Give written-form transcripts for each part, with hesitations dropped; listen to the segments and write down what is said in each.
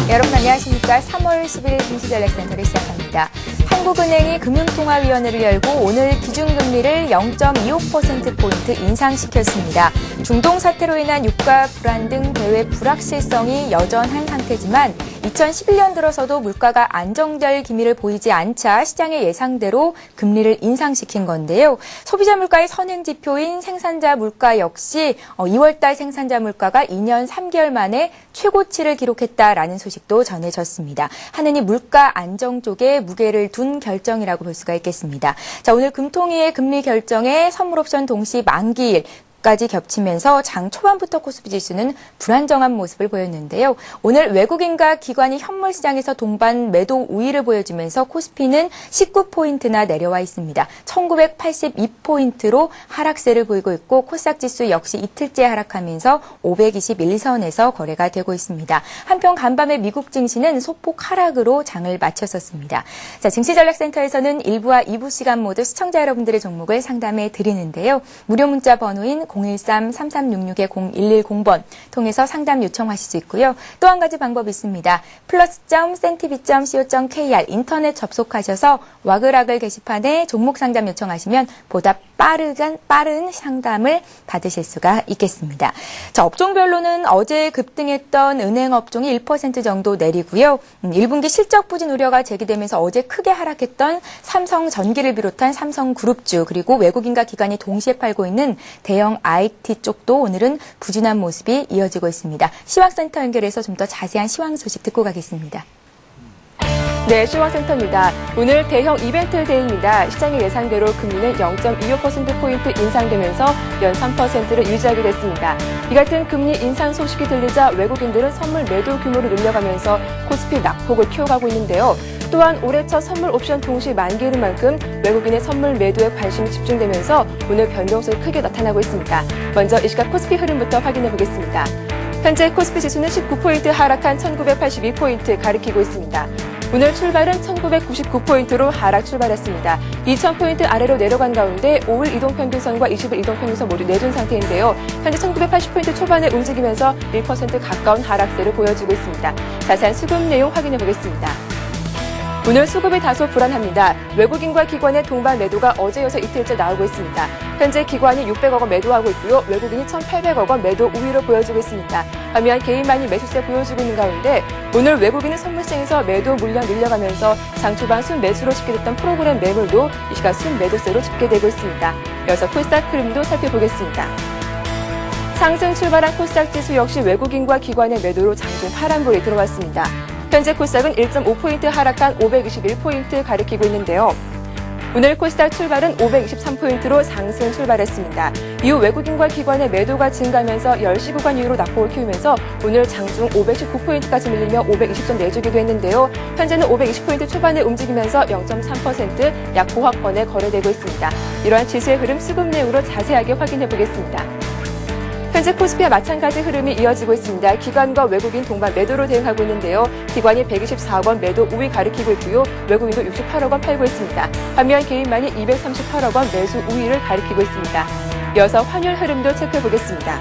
여러분 안녕하십니까? 3월 10일 증시전략센터를 시작합니다. 한국은행이 금융통화위원회를 열고 오늘 기준금리를 0.25%포인트 인상시켰습니다. 중동 사태로 인한 유가 불안 등 대외 불확실성이 여전한 상태지만 2011년 들어서도 물가가 안정될 기미를 보이지 않자 시장의 예상대로 금리를 인상시킨 건데요. 소비자 물가의 선행지표인 생산자 물가 역시 2월달 생산자 물가가 2년 3개월 만에 최고치를 기록했다라는 소식도 전해졌습니다. 하느니 물가 안정 쪽에 무게를 둔 결정이라고 볼 수가 있겠습니다. 자, 오늘 금통위의 금리 결정에 선물옵션 동시 만기일 까지 겹치면서 장 초반부터 코스피 지수는 불안정한 모습을 보였는데요. 오늘 외국인과 기관이 현물 시장에서 동반 매도 우위를 보여주면서 코스피는 19포인트나 내려와 있습니다. 1982포인트로 하락세를 보이고 있고 코스닥 지수 역시 이틀째 하락하면서 521선에서 거래가 되고 있습니다. 한편 간밤에 미국 증시는 소폭 하락으로 장을 마쳤었습니다. 자, 증시전략센터에서는 1부와 2부 시간 모두 시청자 여러분들의 종목을 상담해 드리는데요. 무료 문자 번호인 013-3366-0110번 통해서 상담 요청하실 수 있고요. 또 한 가지 방법이 있습니다. plus.cntv.co.kr 인터넷 접속하셔서 와글와글 게시판에 종목 상담 요청하시면 보다 빠른 상담을 받으실 수가 있겠습니다. 자, 업종별로는 어제 급등했던 은행 업종이 1% 정도 내리고요. 1분기 실적 부진 우려가 제기되면서 어제 크게 하락했던 삼성전기를 비롯한 삼성그룹주 그리고 외국인과 기관이 동시에 팔고 있는 대형 IT 쪽도 오늘은 부진한 모습이 이어지고 있습니다. 시황센터 연결해서 좀 더 자세한 시황 소식 듣고 가겠습니다. 네, 시황센터입니다. 오늘 대형 이벤트 데이입니다. 시장의 예상대로 금리는 0.25%포인트 인상되면서 연 3%를 유지하게 됐습니다. 이 같은 금리 인상 소식이 들리자 외국인들은 선물 매도 규모를 늘려가면서 코스피 낙폭을 키워가고 있는데요. 또한 올해 첫 선물 옵션 동시 만기일인 만큼 외국인의 선물 매도에 관심이 집중되면서 오늘 변동성이 크게 나타나고 있습니다. 먼저 이 시각 코스피 흐름부터 확인해 보겠습니다. 현재 코스피 지수는 19포인트 하락한 1982포인트 가리키고 있습니다. 오늘 출발은 1999포인트로 하락 출발했습니다. 2000포인트 아래로 내려간 가운데 5일 이동평균선과 20일 이동평균선 모두 내준 상태인데요. 현재 1980포인트 초반에 움직이면서 1% 가까운 하락세를 보여주고 있습니다. 자세한 수급 내용 확인해 보겠습니다. 오늘 수급이 다소 불안합니다. 외국인과 기관의 동반 매도가 어제 이어서 이틀째 나오고 있습니다. 현재 기관이 600억 원 매도하고 있고요. 외국인이 1,800억 원 매도 우위를 보여주고 있습니다. 반면 개인만이 매수세 보여주고 있는 가운데 오늘 외국인은 선물시장에서 매도 물량 늘려가면서 장 초반 순매수로 집계됐던 프로그램 매물도 이 시각 순매도세로 집계되고 있습니다. 이어서 코스닥 흐름도 살펴보겠습니다. 상승 출발한 코스닥 지수 역시 외국인과 기관의 매도로 장중 파란불이 들어왔습니다. 현재 코스닥은 1.5포인트 하락한 521포인트 가리키고 있는데요. 오늘 코스닥 출발은 523포인트로 상승 출발했습니다. 이후 외국인과 기관의 매도가 증가하면서 10시 구간 이후로 낙폭을 키우면서 오늘 장중 519포인트까지 밀리며 520점 내주기도 했는데요. 현재는 520포인트 초반에 움직이면서 0.3% 약보합권에 거래되고 있습니다. 이러한 지수의 흐름 수급 내용으로 자세하게 확인해 보겠습니다. 현재 코스피와 마찬가지 흐름이 이어지고 있습니다. 기관과 외국인 동반 매도로 대응하고 있는데요. 기관이 124억 원 매도 우위 가리키고 있고요. 외국인도 68억 원 팔고 있습니다. 반면 개인만이 238억 원 매수 우위를 가리키고 있습니다. 이어서 환율 흐름도 체크해보겠습니다.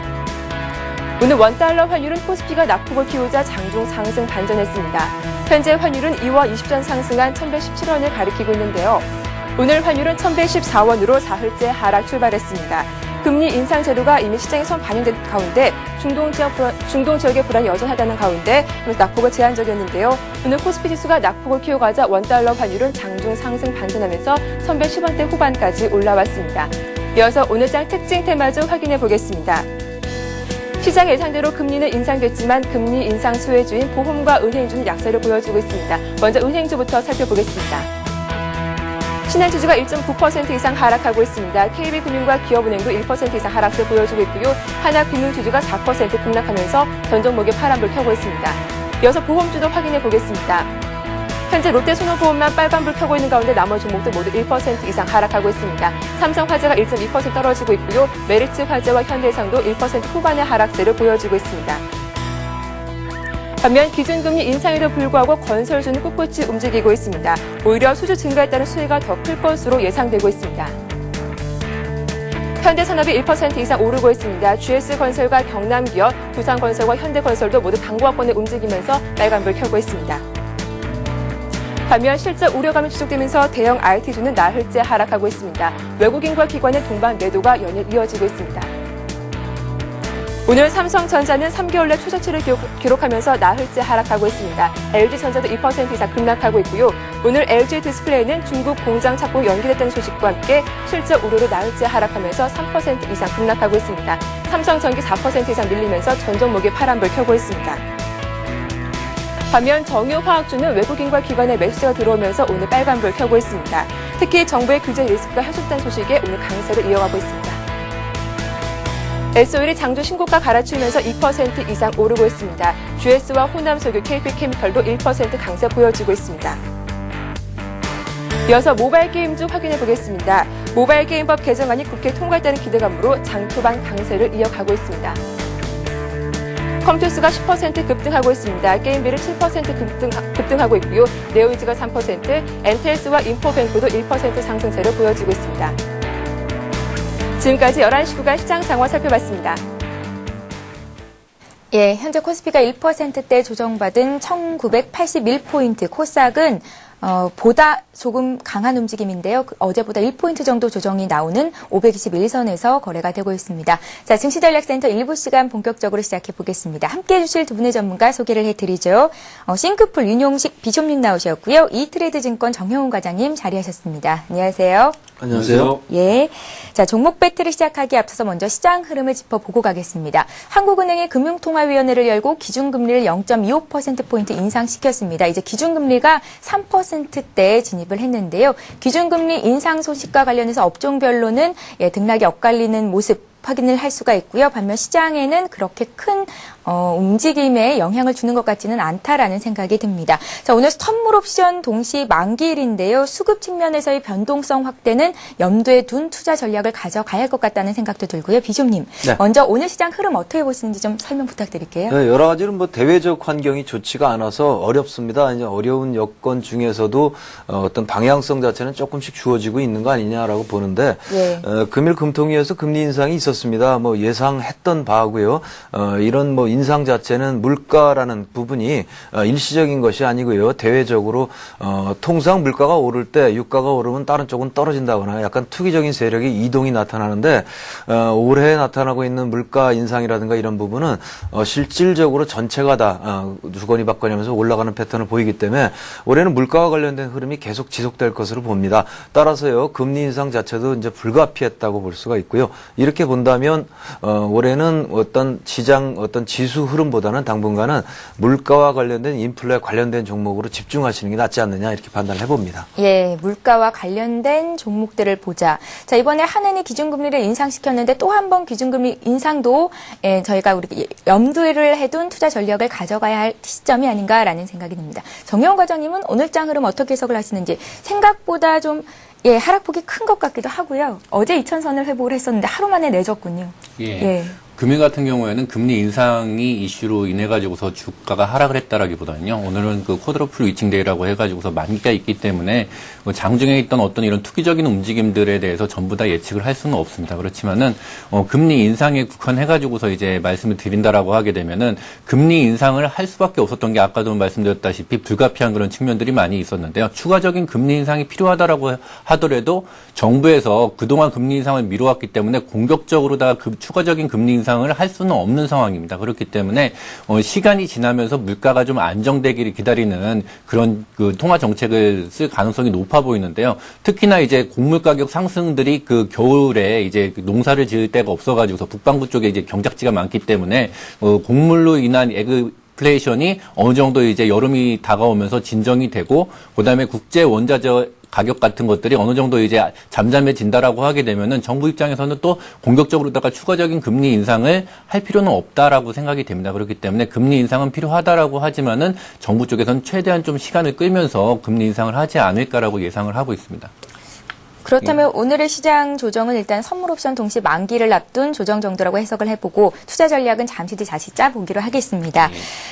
오늘 원달러 환율은 코스피가 낙폭을 키우자 장중 상승 반전했습니다. 현재 환율은 2월 20전 상승한 1117원을 가리키고 있는데요. 오늘 환율은 1114원으로 사흘째 하락 출발했습니다. 금리 인상 제도가 이미 시장에 선 반영된 가운데 중동 지역의 불안이 여전하다는 가운데 낙폭은 제한적이었는데요. 오늘 코스피 지수가 낙폭을 키워가자 원달러 환율은 장중 상승 반전하면서 1110원대 후반까지 올라왔습니다. 이어서 오늘 장 특징 테마주 확인해 보겠습니다. 시장 예상대로 금리는 인상됐지만 금리 인상 수혜주인 보험과 은행주는 약세를 보여주고 있습니다. 먼저 은행주부터 살펴보겠습니다. 신한주주가 1.9% 이상 하락하고 있습니다. KB금융과 기업은행도 1% 이상 하락세 보여주고 있고요. 하나금융주주가 4% 급락하면서 전 종목에 파란불 켜고 있습니다. 이어서 보험주도 확인해 보겠습니다. 현재 롯데손해보험만 빨간불 켜고 있는 가운데 나머지 종목도 모두 1% 이상 하락하고 있습니다. 삼성화재가 1.2% 떨어지고 있고요. 메리츠화재와 현대해상도 1% 후반의 하락세를 보여주고 있습니다. 반면 기준금리 인상에도 불구하고 건설주는 꿋꿋이 움직이고 있습니다. 오히려 수주 증가에 따른 수혜가 더 클 것으로 예상되고 있습니다. 현대산업이 1% 이상 오르고 있습니다. GS건설과 경남기업, 두산건설과 현대건설도 모두 강보합권에 움직이면서 빨간불 켜고 있습니다. 반면 실적 우려감이 지속되면서 대형 IT주는 나흘째 하락하고 있습니다. 외국인과 기관의 동반 매도가 연일 이어지고 있습니다. 오늘 삼성전자는 3개월 내 최저치를 기록하면서 나흘째 하락하고 있습니다. LG전자도 2% 이상 급락하고 있고요. 오늘 LG디스플레이는 중국 공장 착공 연기됐다는 소식과 함께 실적 우려로 나흘째 하락하면서 3% 이상 급락하고 있습니다. 삼성전기 4% 이상 밀리면서 전 종목이 파란불 켜고 있습니다. 반면 정유화학주는 외국인과 기관의 매수세가 들어오면서 오늘 빨간불 켜고 있습니다. 특히 정부의 규제 리스크가 해소됐다는 소식에 오늘 강세를 이어가고 있습니다. SO일이 장주 신고가 갈아치우면서 2% 이상 오르고 있습니다. GS와 호남석유, KP케미컬도 1% 강세 보여지고 있습니다. 이어서 모바일 게임주 확인해 보겠습니다. 모바일 게임법 개정안이 국회 통과했다는 기대감으로 장초반 강세를 이어가고 있습니다. 컴투스가 10% 급등하고 있습니다. 게임비를 7% 급등하고 있고요. 네오이즈가 3%, 엔텔스와 인포뱅크도 1% 상승세를 보여주고 있습니다. 지금까지 11시 구간 시장 상황 살펴봤습니다. 예, 현재 코스피가 1%대 조정받은 1981포인트, 코스닥은 보다 조금 강한 움직임인데요. 어제보다 1포인트 정도 조정이 나오는 521선에서 거래가 되고 있습니다. 자, 증시전략센터 일부 시간 본격적으로 시작해 보겠습니다. 함께해 주실 두 분의 전문가 소개를 해드리죠. 싱크풀 윤용식 비숍님 나오셨고요. 이트레이드증권 정형훈 과장님 자리하셨습니다. 안녕하세요. 안녕하세요. 예. 자, 종목 배틀을 시작하기에 앞서서 먼저 시장 흐름을 짚어보고 가겠습니다. 한국은행이 금융통화위원회를 열고 기준금리를 0.25%포인트 인상시켰습니다. 이제 기준금리가 3%대에 진입을 했는데요. 기준금리 인상 소식과 관련해서 업종별로는 등락이 엇갈리는 모습 확인을 할 수가 있고요. 반면 시장에는 그렇게 큰 움직임에 영향을 주는 것 같지는 않다라는 생각이 듭니다. 자, 오늘 선물 옵션 동시 만기일인데요. 수급 측면에서의 변동성 확대는 염두에 둔 투자 전략을 가져가야 할 것 같다는 생각도 들고요. 비숍님, 네. 먼저 오늘 시장 흐름 어떻게 보시는지 좀 설명 부탁드릴게요. 네, 여러 가지로 대외적 환경이 좋지가 않아서 어렵습니다. 이제 어려운 여건 중에서도 어떤 방향성 자체는 조금씩 주어지고 있는 거 아니냐라고 보는데, 예. 금일 금통위에서 금리 인상이 있었습니다. 예상했던 바고요. 이런 인상 자체는 물가라는 부분이 일시적인 것이 아니고요. 대외적으로 통상 물가가 오를 때 유가가 오르면 다른 쪽은 떨어진다거나 약간 투기적인 세력이 이동이 나타나는데 올해 나타나고 있는 물가 인상이라든가 이런 부분은 실질적으로 전체가 다 주거니 받거니 하면서 올라가는 패턴을 보이기 때문에 올해는 물가와 관련된 흐름이 계속 지속될 것으로 봅니다. 따라서요. 금리 인상 자체도 이제 불가피했다고 볼 수가 있고요. 이렇게 본다면 올해는 어떤 시장 어떤 지수 흐름보다는 당분간은 물가와 관련된 인플레 관련된 종목으로 집중하시는 게 낫지 않느냐 이렇게 판단을 해봅니다. 예, 물가와 관련된 종목들을 보자. 자, 이번에 한은이 기준금리를 인상시켰는데 또 한 번 기준금리 인상도 저희가 우리 염두를 해둔 투자 전략을 가져가야 할 시점이 아닌가라는 생각이 듭니다. 정영훈 과장님은 오늘 장 흐름 어떻게 해석을 하시는지 생각보다 좀 하락폭이 큰 것 같기도 하고요. 어제 2000선을 회복을 했었는데 하루 만에 내줬군요. 예. 금일 같은 경우에는 금리 인상이 이슈로 인해 가지고서 주가가 하락을 했다라기보다는요. 오늘은 그 쿼드러플 위칭데이라고 해가지고서 만기가 있기 때문에 장중에 있던 어떤 이런 투기적인 움직임들에 대해서 전부 다 예측을 할 수는 없습니다. 그렇지만은 금리 인상에 국한해가지고서 이제 말씀을 드린다라고 하게 되면은 금리 인상을 할 수밖에 없었던 게 아까도 말씀드렸다시피 불가피한 그런 측면들이 많이 있었는데요. 추가적인 금리 인상이 필요하다라고 하더라도 정부에서 그동안 금리 인상을 미뤄왔기 때문에 공격적으로다가 추가적인 금리 인상을 할 수는 없는 상황입니다. 그렇기 때문에 시간이 지나면서 물가가 좀 안정되기를 기다리는 그런 그 통화 정책을 쓸 가능성이 높아 보이는데요. 특히나 이제 곡물 가격 상승들이 그 겨울에 이제 농사를 지을 데가 없어가지고서 북반구 쪽에 이제 경작지가 많기 때문에 곡물로 인한 인플레이션이 어느 정도 이제 여름이 다가오면서 진정이 되고 그다음에 국제 원자재 가격 같은 것들이 어느 정도 이제 잠잠해진다라고 하게 되면은 정부 입장에서는 또 공격적으로다가 추가적인 금리 인상을 할 필요는 없다라고 생각이 됩니다. 그렇기 때문에 금리 인상은 필요하다라고 하지만은 정부 쪽에서는 최대한 좀 시간을 끌면서 금리 인상을 하지 않을까라고 예상을 하고 있습니다. 그렇다면 오늘의 시장 조정은 일단 선물옵션 동시 만기를 앞둔 조정 정도라고 해석을 해보고 투자 전략은 잠시 뒤 다시 짜보기로 하겠습니다.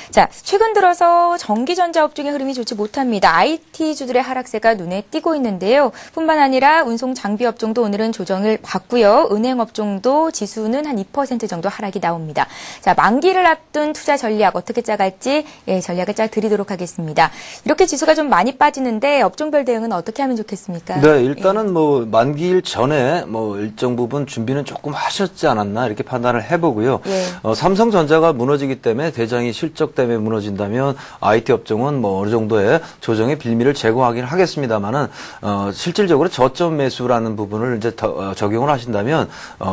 자, 최근 들어서 전기전자 업종의 흐름이 좋지 못합니다. IT주들의 하락세가 눈에 띄고 있는데요. 뿐만 아니라 운송 장비 업종도 오늘은 조정을 받고요. 은행 업종도 지수는 한 2% 정도 하락이 나옵니다. 자, 만기를 앞둔 투자 전략 어떻게 짜갈지 전략을 짜드리도록 하겠습니다. 이렇게 지수가 좀 많이 빠지는데 업종별 대응은 어떻게 하면 좋겠습니까? 네, 일단은 뭐 만기일 전에 뭐 일정 부분 준비는 조금 하셨지 않았나 이렇게 판단을 해보고요. 삼성전자가 무너지기 때문에 대장이 실적 때문에 무너진다면 IT 업종은 뭐 어느 정도의 조정의 빌미를 제공하긴 하겠습니다만은 실질적으로 저점 매수라는 부분을 이제 적용을 하신다면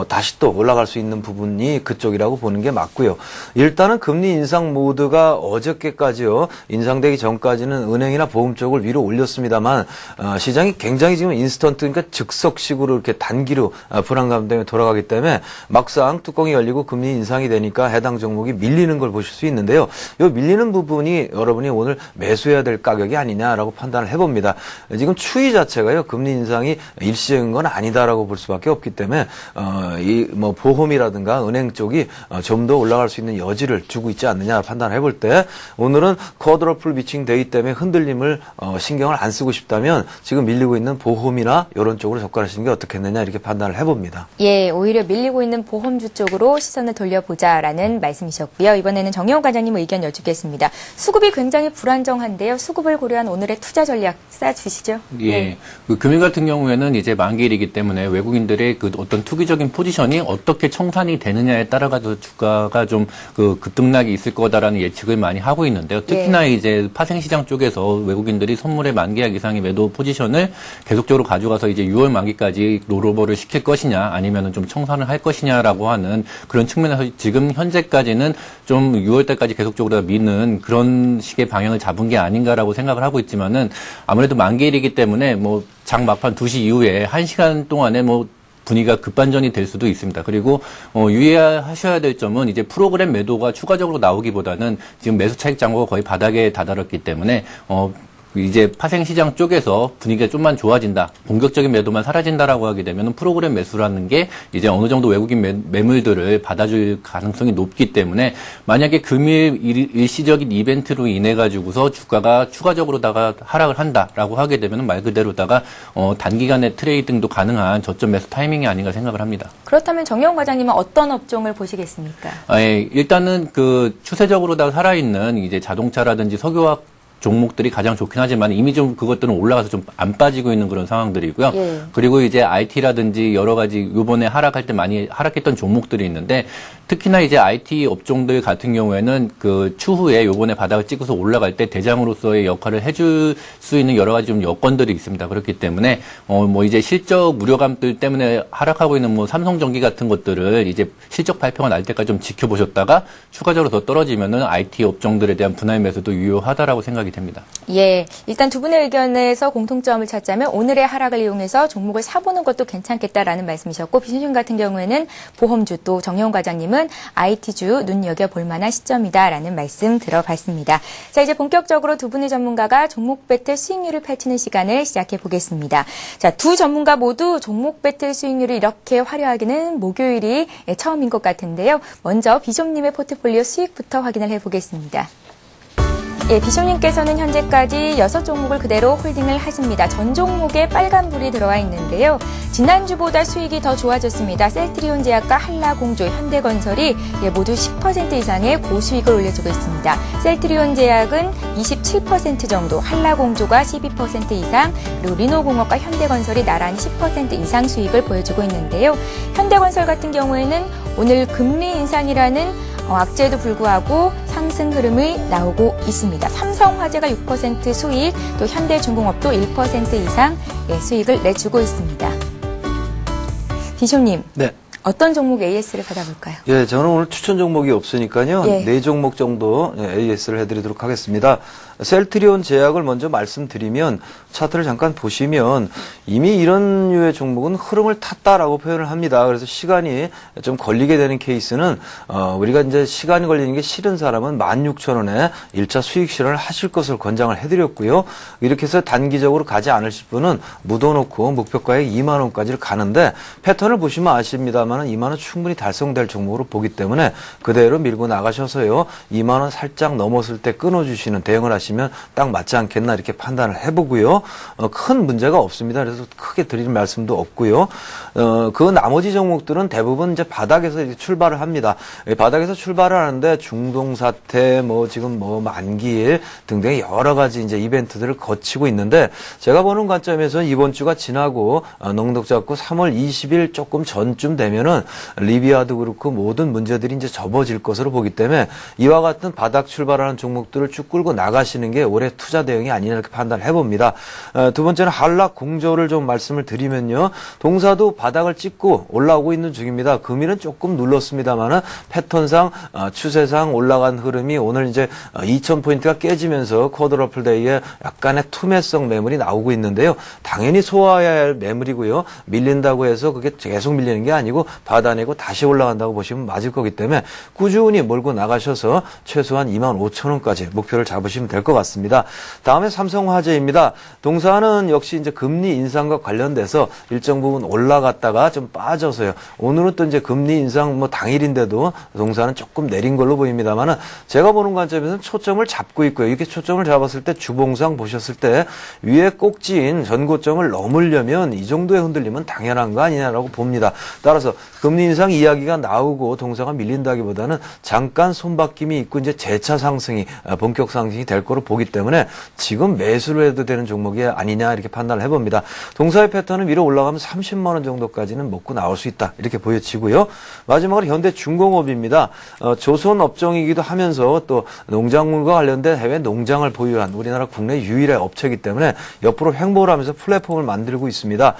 다시 또 올라갈 수 있는 부분이 그쪽이라고 보는 게 맞고요. 일단은 금리 인상 모드가 어저께까지요. 인상되기 전까지는 은행이나 보험 쪽을 위로 올렸습니다만 시장이 굉장히 지금 인스턴트 그러니까 즉석식으로 이렇게 단기로 불안감 때문에 돌아가기 때문에 막상 뚜껑이 열리고 금리 인상이 되니까 해당 종목이 밀리는 걸 보실 수 있는데요. 이 밀리는 부분이 여러분이 오늘 매수해야 될 가격이 아니냐라고 판단을 해봅니다. 지금 추이 자체가요. 금리 인상이 일시적인 건 아니다라고 볼 수밖에 없기 때문에 이 뭐 보험이라든가 은행 쪽이 좀 더 올라갈 수 있는 여지를 주고 있지 않느냐 판단해 볼 때 오늘은 쿼드러플 미칭 데이 때문에 흔들림을 신경을 안 쓰고 싶다면 지금 밀리고 있는 보험이나 이런 쪽으로 접근하시는 게 어떻겠느냐 이렇게 판단을 해봅니다. 예, 오히려 밀리고 있는 보험주 쪽으로 시선을 돌려보자라는 말씀이셨고요. 이번에는 정영훈 과장님 의견 여쭙겠습니다. 수급이 굉장히 불안정한데요. 수급을 고려한 오늘의 투자 전략 짜주시죠. 예, 그 금일 같은 경우에는 이제 만기일이기 때문에 외국인들의 그 어떤 투기적인 포지션이 어떻게 청산이 되느냐에 따라가지고 주가가 좀 그 급등락이 있을 거다라는 예측을 많이 하고 있는데요. 특히나 이제 파생시장 쪽에서 외국인들이 선물의 만기약 이상의 매도 포지션을 계속적으로 가져가서 이제 6월 만기까지 롤오버를 시킬 것이냐 아니면은 좀 청산을 할 것이냐라고 하는 그런 측면에서 지금 현재까지는 좀 6월 달까지 계속적으로 미는 그런 식의 방향을 잡은 게 아닌가라고 생각을 하고 있지만은 아무래도 만기일이기 때문에 뭐 장 막판 2시 이후에 1시간 동안에 뭐 분위기가 급반전이 될 수도 있습니다. 그리고 유의하셔야 될 점은 이제 프로그램 매도가 추가적으로 나오기보다는 지금 매수 차익 잔고가 거의 바닥에 다다랐기 때문에 이제 파생시장 쪽에서 분위기가 좀만 좋아진다, 본격적인 매도만 사라진다라고 하게 되면 프로그램 매수라는 게 이제 어느 정도 외국인 매물들을 받아줄 가능성이 높기 때문에 만약에 금일 일시적인 이벤트로 인해 가지고서 주가가 추가적으로다가 하락을 한다라고 하게 되면 말 그대로다가 단기간에 트레이딩도 가능한 저점 매수 타이밍이 아닌가 생각을 합니다. 그렇다면 정영훈 과장님은 어떤 업종을 보시겠습니까? 일단은 그 추세적으로다가 살아있는 이제 자동차라든지 석유화학 종목들이 가장 좋긴 하지만 이미 좀 그것들은 올라가서 좀 안 빠지고 있는 그런 상황들이고요. 그리고 이제 IT라든지 여러 가지 요번에 하락할 때 많이 하락했던 종목들이 있는데 특히나 이제 IT 업종들 같은 경우에는 그 추후에 요번에 바닥을 찍어서 올라갈 때 대장으로서의 역할을 해줄 수 있는 여러 가지 좀 여건들이 있습니다. 그렇기 때문에 뭐 이제 실적 우려감들 때문에 하락하고 있는 뭐 삼성전기 같은 것들을 이제 실적 발표가 날 때까지 좀 지켜보셨다가 추가적으로 더 떨어지면은 IT 업종들에 대한 분할 매수도 유효하다라고 생각이 됩니다. 예, 일단 두 분의 의견에서 공통점을 찾자면 오늘의 하락을 이용해서 종목을 사보는 것도 괜찮겠다라는 말씀이셨고 비신준 같은 경우에는 보험주 또 정영훈 과장님은 IT주 눈여겨볼 만한 시점이다라는 말씀 들어봤습니다. 자, 이제 본격적으로 두 분의 전문가가 종목 배틀 수익률을 펼치는 시간을 시작해 보겠습니다. 자, 두 전문가 모두 종목 배틀 수익률을 이렇게 화려하게는 목요일이 처음인 것 같은데요. 먼저 비숍님의 포트폴리오 수익부터 확인을 해보겠습니다. 예, 비숍님께서는 현재까지 6종목을 그대로 홀딩을 하십니다. 전 종목에 빨간불이 들어와 있는데요. 지난주보다 수익이 더 좋아졌습니다. 셀트리온 제약과 한라공조, 현대건설이 모두 10% 이상의 고수익을 올려주고 있습니다. 셀트리온 제약은 27% 정도, 한라공조가 12% 이상, 그리고 리노공업과 현대건설이 나란히 10% 이상 수익을 보여주고 있는데요. 현대건설 같은 경우에는 오늘 금리 인상이라는 악재에도 불구하고 상승 흐름이 나오고 있습니다. 삼성화재가 6% 수익, 또 현대중공업도 1% 이상 수익을 내주고 있습니다. 비숍님, 네. 어떤 종목 AS를 받아볼까요? 예, 저는 오늘 추천 종목이 없으니까요. 예. 4종목 정도 AS를 해드리도록 하겠습니다. 셀트리온 제약을 먼저 말씀드리면 차트를 잠깐 보시면 이미 이런 류의 종목은 흐름을 탔다라고 표현을 합니다. 그래서 시간이 좀 걸리게 되는 케이스는 우리가 이제 시간이 걸리는 게 싫은 사람은 16,000원에 1차 수익 실현을 하실 것을 권장을 해드렸고요. 이렇게 해서 단기적으로 가지 않으실 분은 묻어놓고 목표가액 2만 원까지를 가는데 패턴을 보시면 아십니다만 2만 원 충분히 달성될 종목으로 보기 때문에 그대로 밀고 나가셔서요. 2만 원 살짝 넘었을 때 끊어주시는 대응을 하시면 딱 맞지 않겠나 이렇게 판단을 해보고요. 큰 문제가 없습니다. 그래서 크게 드릴 말씀도 없고요. 그 나머지 종목들은 대부분 이제 바닥에서 이제 출발을 합니다. 바닥에서 출발을 하는데 중동 사태, 지금 만기일 등등의 여러 가지 이제 이벤트들을 거치고 있는데 제가 보는 관점에서는 이번 주가 지나고 넉넉 잡고 3월 20일 조금 전쯤 되면은 리비아도 그렇고 모든 문제들이 이제 접어질 것으로 보기 때문에 이와 같은 바닥 출발하는 종목들을 쭉 끌고 나가시는 게 올해 투자 대응이 아니냐 이렇게 판단을 해봅니다. 두 번째는 한락 공조를 좀 말씀을 드리면요. 동사도 바닥을 찍고 올라오고 있는 중입니다. 금일은 조금 눌렀습니다만은 패턴상 추세상 올라간 흐름이 오늘 이제 2,000포인트가 깨지면서 쿼드러플 데이에 약간의 투매성 매물이 나오고 있는데요. 당연히 소화해야 할 매물이고요. 밀린다고 해서 그게 계속 밀리는 게 아니고 받아내고 다시 올라간다고 보시면 맞을 거기 때문에 꾸준히 몰고 나가셔서 최소한 25,000원까지 목표를 잡으시면 될 것 같습니다. 다음에 삼성화재입니다. 동사는 역시 이제 금리 인상과 관련돼서 일정 부분 올라갔다가 좀 빠져서요. 오늘은 또 이제 금리 인상 당일인데도 동사는 조금 내린 걸로 보입니다만은 제가 보는 관점에서는 초점을 잡고 있고요. 이렇게 초점을 잡았을 때 주봉상 보셨을 때 위에 꼭지인 전고점을 넘으려면 이 정도의 흔들림은 당연한 거 아니냐라고 봅니다. 따라서 금리 인상 이야기가 나오고 동사가 밀린다기보다는 잠깐 손바뀜이 있고 이제 재차 상승이 본격 상승이 될 거로 보기 때문에 지금 매수를 해도 되는 종목이 아니냐 이렇게 판단을 해봅니다. 동사의 패턴은 위로 올라가면 30만 원 정도까지는 먹고 나올 수 있다 이렇게 보여지고요. 마지막으로 현대중공업입니다. 조선 업종이기도 하면서 또 농작물과 관련된 해외 농장을 보유한 우리나라 국내 유일의 업체이기 때문에 옆으로 횡보를 하면서 플랫폼을 만들고 있습니다.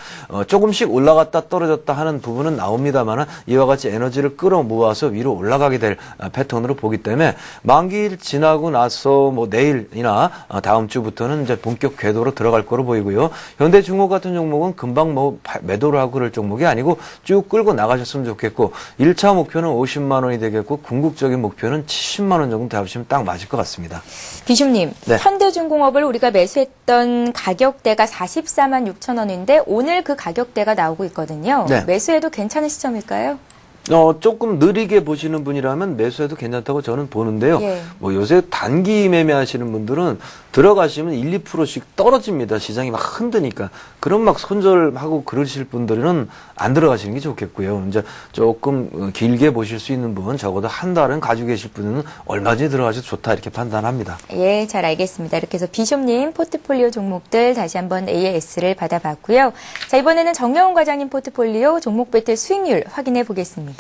조금씩 올라갔다 떨어졌다 하는 부분은 나옵니다만 이와 같이 에너지를 끌어모아서 위로 올라가게 될 패턴으로 보기 때문에 만기일 지나고 나서 내일이나 다음 주부터는 이제 본격 궤도로 들어갈 거로 보이고요. 현대중공업 같은 종목은 금방 매도를 하고 그럴 종목이 아니고 쭉 끌고 나가셨으면 좋겠고 1차 목표는 50만 원이 되겠고 궁극적인 목표는 70만 원 정도 잡으시면 딱 맞을 것 같습니다. 비숍님, 네. 현대중공업을 우리가 매수했던 가격대가 44만 6천 원인데 오늘 그 가격대가 나오고 있거든요. 네. 매수해도 괜찮은 시점일까요? 조금 느리게 보시는 분이라면 매수해도 괜찮다고 저는 보는데요. 예. 요새 단기 매매하시는 분들은 들어가시면 1, 2%씩 떨어집니다. 시장이 막 흔드니까. 그럼 막 손절하고 그러실 분들은 안 들어가시는 게 좋겠고요. 이제 조금 길게 보실 수 있는 분, 적어도 한 달은 가지고 계실 분은 얼마든지 들어가셔도 좋다 이렇게 판단합니다. 예, 잘 알겠습니다. 이렇게 해서 비숍님 포트폴리오 종목들 다시 한번 AS를 받아봤고요. 자, 이번에는 정여훈 과장님 포트폴리오 종목 배틀 수익률 확인해 보겠습니다.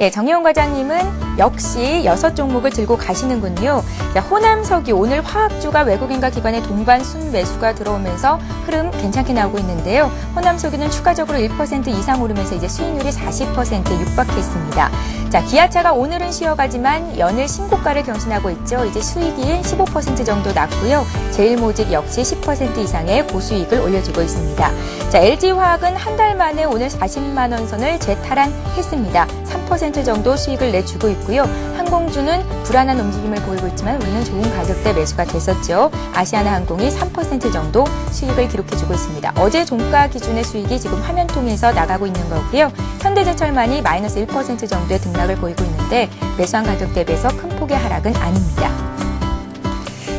예, 정여훈 과장님은 역시 6종목을 들고 가시는군요. 자, 호남석유 오늘 화학주가 외국인과 기관의 동반 순매수가 들어오면서 흐름 괜찮게 나오고 있는데요. 호남석유는 추가적으로 1% 이상 오르면서 이제 수익률이 40%에 육박했습니다. 자, 기아차가 오늘은 쉬어가지만 연일 신고가를 경신하고 있죠. 이제 수익이 15% 정도 났고요. 제일모직 역시 10% 이상의 고수익을 올려주고 있습니다. 자, LG화학은 한 달 만에 오늘 40만 원 선을 재탈환했습니다. 3% 정도 수익을 내주고 있고요. 항공주는 불안한 움직임을 보이고 있지만 우리는 좋은 가격대 매수가 됐었죠. 아시아나항공이 3% 정도 수익을 기록해주고 있습니다. 어제 종가 기준의 수익이 지금 화면 통해서 나가고 있는 거고요. 현대제철만이 마이너스 1% 정도의 등락을 보이고 있는데 매수한 가격 대비해서 큰 폭의 하락은 아닙니다.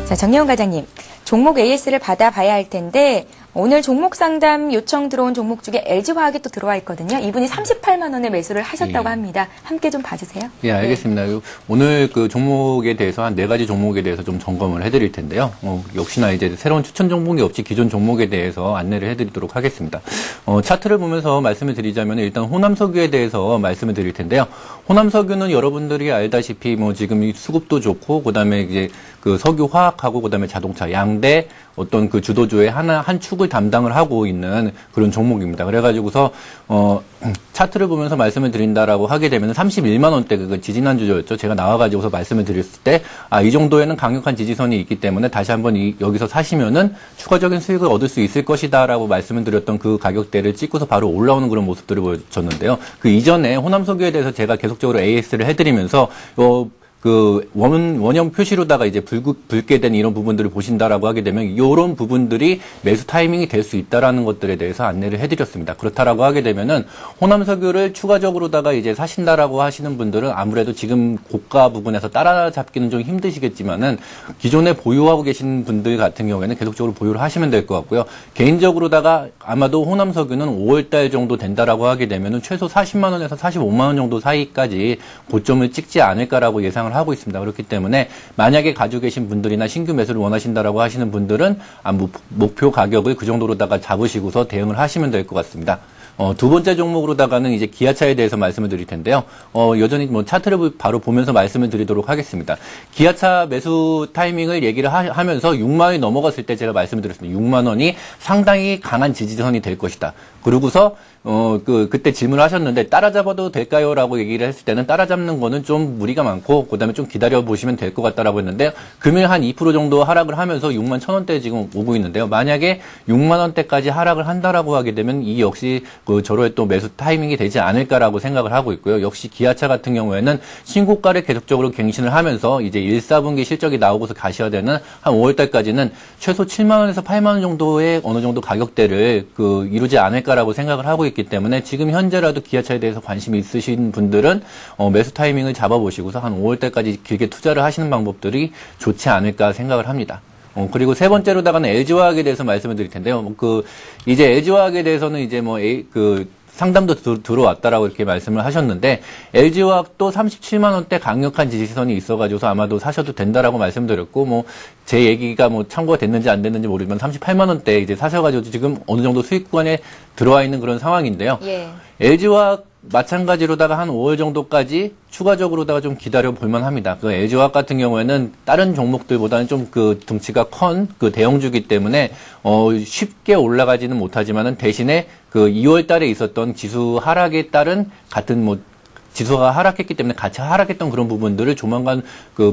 자, 정여훈 과장님, 종목 AS를 받아봐야 할 텐데 오늘 종목 상담 요청 들어온 종목 중에 LG화학이 또 들어와 있거든요. 이분이 38만 원에 매수를 하셨다고 합니다. 함께 좀 봐주세요. 예, 알겠습니다. 네. 오늘 그 종목에 대해서 한 4가지 종목에 대해서 좀 점검을 해드릴 텐데요. 역시나 이제 새로운 추천 종목이 없이 기존 종목에 대해서 안내를 해드리도록 하겠습니다. 차트를 보면서 말씀을 드리자면 일단 호남석유에 대해서 말씀을 드릴 텐데요. 호남석유는 여러분들이 알다시피 지금 이 수급도 좋고 그다음에 이제 그 석유 화학하고 그다음에 자동차 양대 어떤 그 주도주의 한 축을 담당을 하고 있는 그런 종목입니다. 그래가지고서 차트를 보면서 말씀을 드린다라고 하게 되면 31만 원대 그 지지난주였죠. 제가 나와가지고서 말씀을 드렸을 때 이 정도에는 강력한 지지선이 있기 때문에 다시 한번 여기서 사시면은 추가적인 수익을 얻을 수 있을 것이다라고 말씀을 드렸던 그 가격대를 찍고서 바로 올라오는 그런 모습들을 보여줬는데요. 그 이전에 호남석유에 대해서 제가 계속적으로 AS를 해드리면서 그 원형 표시로다가 이제 붉게 된 이런 부분들을 보신다라고 하게 되면 이런 부분들이 매수 타이밍이 될 수 있다라는 것들에 대해서 안내를 해드렸습니다. 그렇다라고 하게 되면은 호남석유를 추가적으로다가 이제 사신다라고 하시는 분들은 아무래도 지금 고가 부분에서 따라잡기는 좀 힘드시겠지만은 기존에 보유하고 계신 분들 같은 경우에는 계속적으로 보유를 하시면 될 것 같고요. 개인적으로다가 아마도 호남석유는 5월달 정도 된다라고 하게 되면은 최소 40만 원에서 45만 원 정도 사이까지 고점을 찍지 않을까라고 예상을 하고 있습니다. 그렇기 때문에 만약에 가지고 계신 분들이나 신규 매수를 원하신다라고 하시는 분들은 목표 가격을 그 정도로다가 잡으시고서 대응을 하시면 될 것 같습니다. 두 번째 종목으로다가는 이제 기아차에 대해서 말씀을 드릴 텐데요. 여전히 뭐 차트를 바로 보면서 말씀을 드리도록 하겠습니다. 기아차 매수 타이밍을 얘기를 하면서 6만 원이 넘어갔을 때 제가 말씀을 드렸습니다. 6만 원이 상당히 강한 지지선이 될 것이다. 그러고서 그때 질문을 하셨는데 따라잡아도 될까요? 라고 얘기를 했을 때는 따라잡는 거는 좀 무리가 많고 그다음에 좀 기다려 보시면 될 것 같다라고 했는데 금일 한 2% 정도 하락을 하면서 6만 1,000원대에 지금 오고 있는데요. 만약에 6만 원대까지 하락을 한다라고 하게 되면 이 역시 저로의 또 매수 타이밍이 되지 않을까라고 생각을 하고 있고요. 역시 기아차 같은 경우에는 신고가를 계속적으로 갱신을 하면서 이제 1, 4분기 실적이 나오고서 가셔야 되는 한 5월달까지는 최소 7만 원에서 8만 원 정도의 어느 정도 가격대를 이루지 않을까라고 생각을 하고 있기 때문에 지금 현재라도 기아차에 대해서 관심이 있으신 분들은 매수 타이밍을 잡아보시고서 한 5월달까지 길게 투자를 하시는 방법들이 좋지 않을까 생각을 합니다. 그리고 세 번째로다가는 LG화학에 대해서 말씀을 드릴 텐데요. 이제 LG화학에 대해서는 이제 상담도 들어왔다라고 이렇게 말씀을 하셨는데 LG화학도 37만 원대 강력한 지지선이 있어가지고서 아마도 사셔도 된다라고 말씀드렸고 제 얘기가 참고가 됐는지 안 됐는지 모르지만 38만 원대 이제 사셔가지고 지금 어느 정도 수익 구간에 들어와 있는 그런 상황인데요. 예. LG화학 마찬가지로다가 한 5월 정도까지 추가적으로다가 좀 기다려 볼만 합니다. LG화학 같은 경우에는 다른 종목들보다는 좀 등치가 큰 대형주기 때문에 쉽게 올라가지는 못하지만은 대신에 2월 달에 있었던 지수 하락에 따른 같은 지수가 하락했기 때문에 같이 하락했던 그런 부분들을 조만간